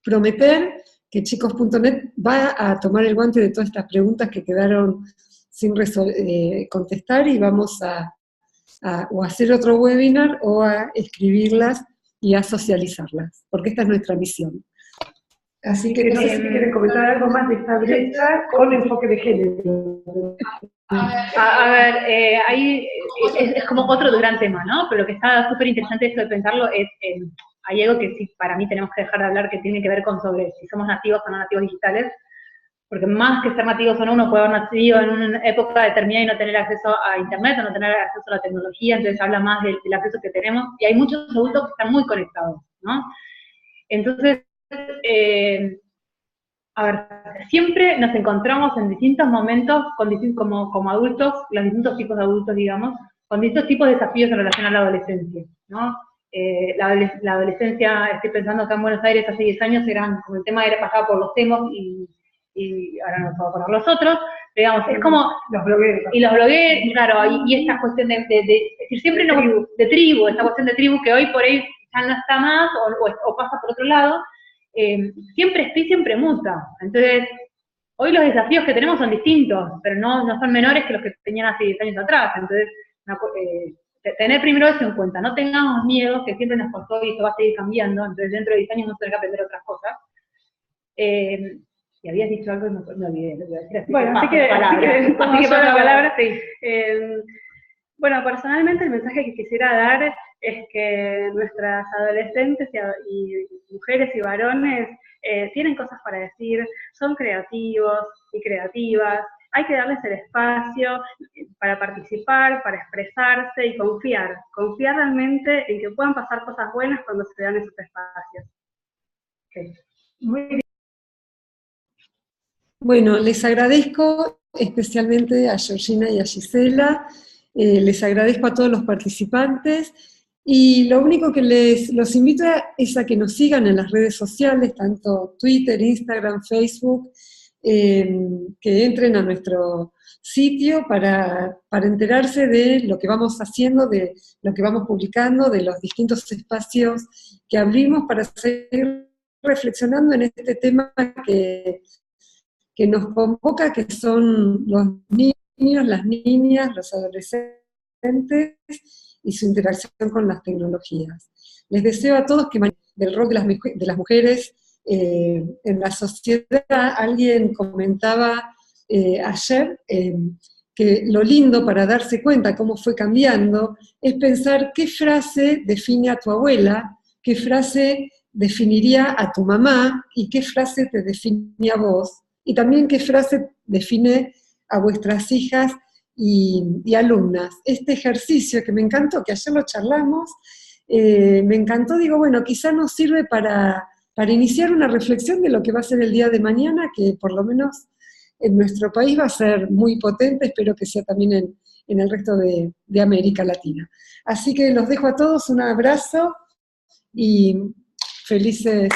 prometer que chicos.net va a tomar el guante de todas estas preguntas que quedaron sin contestar y vamos o a hacer otro webinar o a escribirlas y a socializarlas, porque esta es nuestra misión. Así que no sé si quieren comentar algo más de esta brecha con enfoque de género. A ver, ahí es como otro gran tema, ¿no? Pero lo que está súper interesante esto de pensarlo es, hay algo que sí, para mí tenemos que dejar de hablar, que tiene que ver con sobre si somos nativos o no nativos digitales, porque más que ser nativos o no, uno puede haber nacido en una época determinada y no tener acceso a internet o no tener acceso a la tecnología, entonces habla más del acceso que tenemos, y hay muchos adultos que están muy conectados, ¿no? Entonces, a ver, siempre nos encontramos en distintos momentos, como adultos, los distintos tipos de adultos, digamos, con distintos tipos de desafíos en relación a la adolescencia, ¿no? La adolescencia, estoy pensando acá en Buenos Aires hace 10 años, como el tema era pasaba por los temas y ahora no puedo poner los otros, pero digamos, es como... Los blogueros. Y los blogueros, claro, y esta cuestión es decir, siempre de tribu, esta cuestión de tribu que hoy por ahí ya no está más o pasa por otro lado, siempre siempre muta. Entonces, hoy los desafíos que tenemos son distintos, pero no son menores que los que tenían hace 10 años atrás. Entonces, tener primero eso en cuenta, no tengamos miedo, que siempre nos costó y esto va a seguir cambiando, entonces dentro de 10 años vamos a tener que aprender otras cosas. Y habías dicho algo y me olvidé, lo iba a decir así. Bueno, así que pasa la palabra, sí. Bueno, personalmente el mensaje que quisiera dar es que nuestras adolescentes y mujeres y varones tienen cosas para decir, son creativos y creativas, hay que darles el espacio para participar, para expresarse y confiar realmente en que puedan pasar cosas buenas cuando se dan esos espacios. Okay. Muy bien. Bueno, les agradezco especialmente a Georgina y a Gisela, les agradezco a todos los participantes, y lo único que los invito es a que nos sigan en las redes sociales, tanto Twitter, Instagram, Facebook, que entren a nuestro sitio para enterarse de lo que vamos haciendo, de lo que vamos publicando, de los distintos espacios que abrimos para seguir reflexionando en este tema que nos convoca, que son los niños, las niñas, los adolescentes y su interacción con las tecnologías. Les deseo a todos que del rol de las mujeres en la sociedad. Alguien comentaba ayer que lo lindo para darse cuenta cómo fue cambiando es pensar qué frase define a tu abuela, qué frase definiría a tu mamá y qué frase te define a vos, y también qué frase define a vuestras hijas y alumnas. Este ejercicio que me encantó, que ayer lo charlamos, me encantó, digo, bueno, quizá nos sirve para iniciar una reflexión de lo que va a ser el día de mañana, que por lo menos en nuestro país va a ser muy potente, espero que sea también en el resto de América Latina. Así que los dejo a todos, un abrazo y felices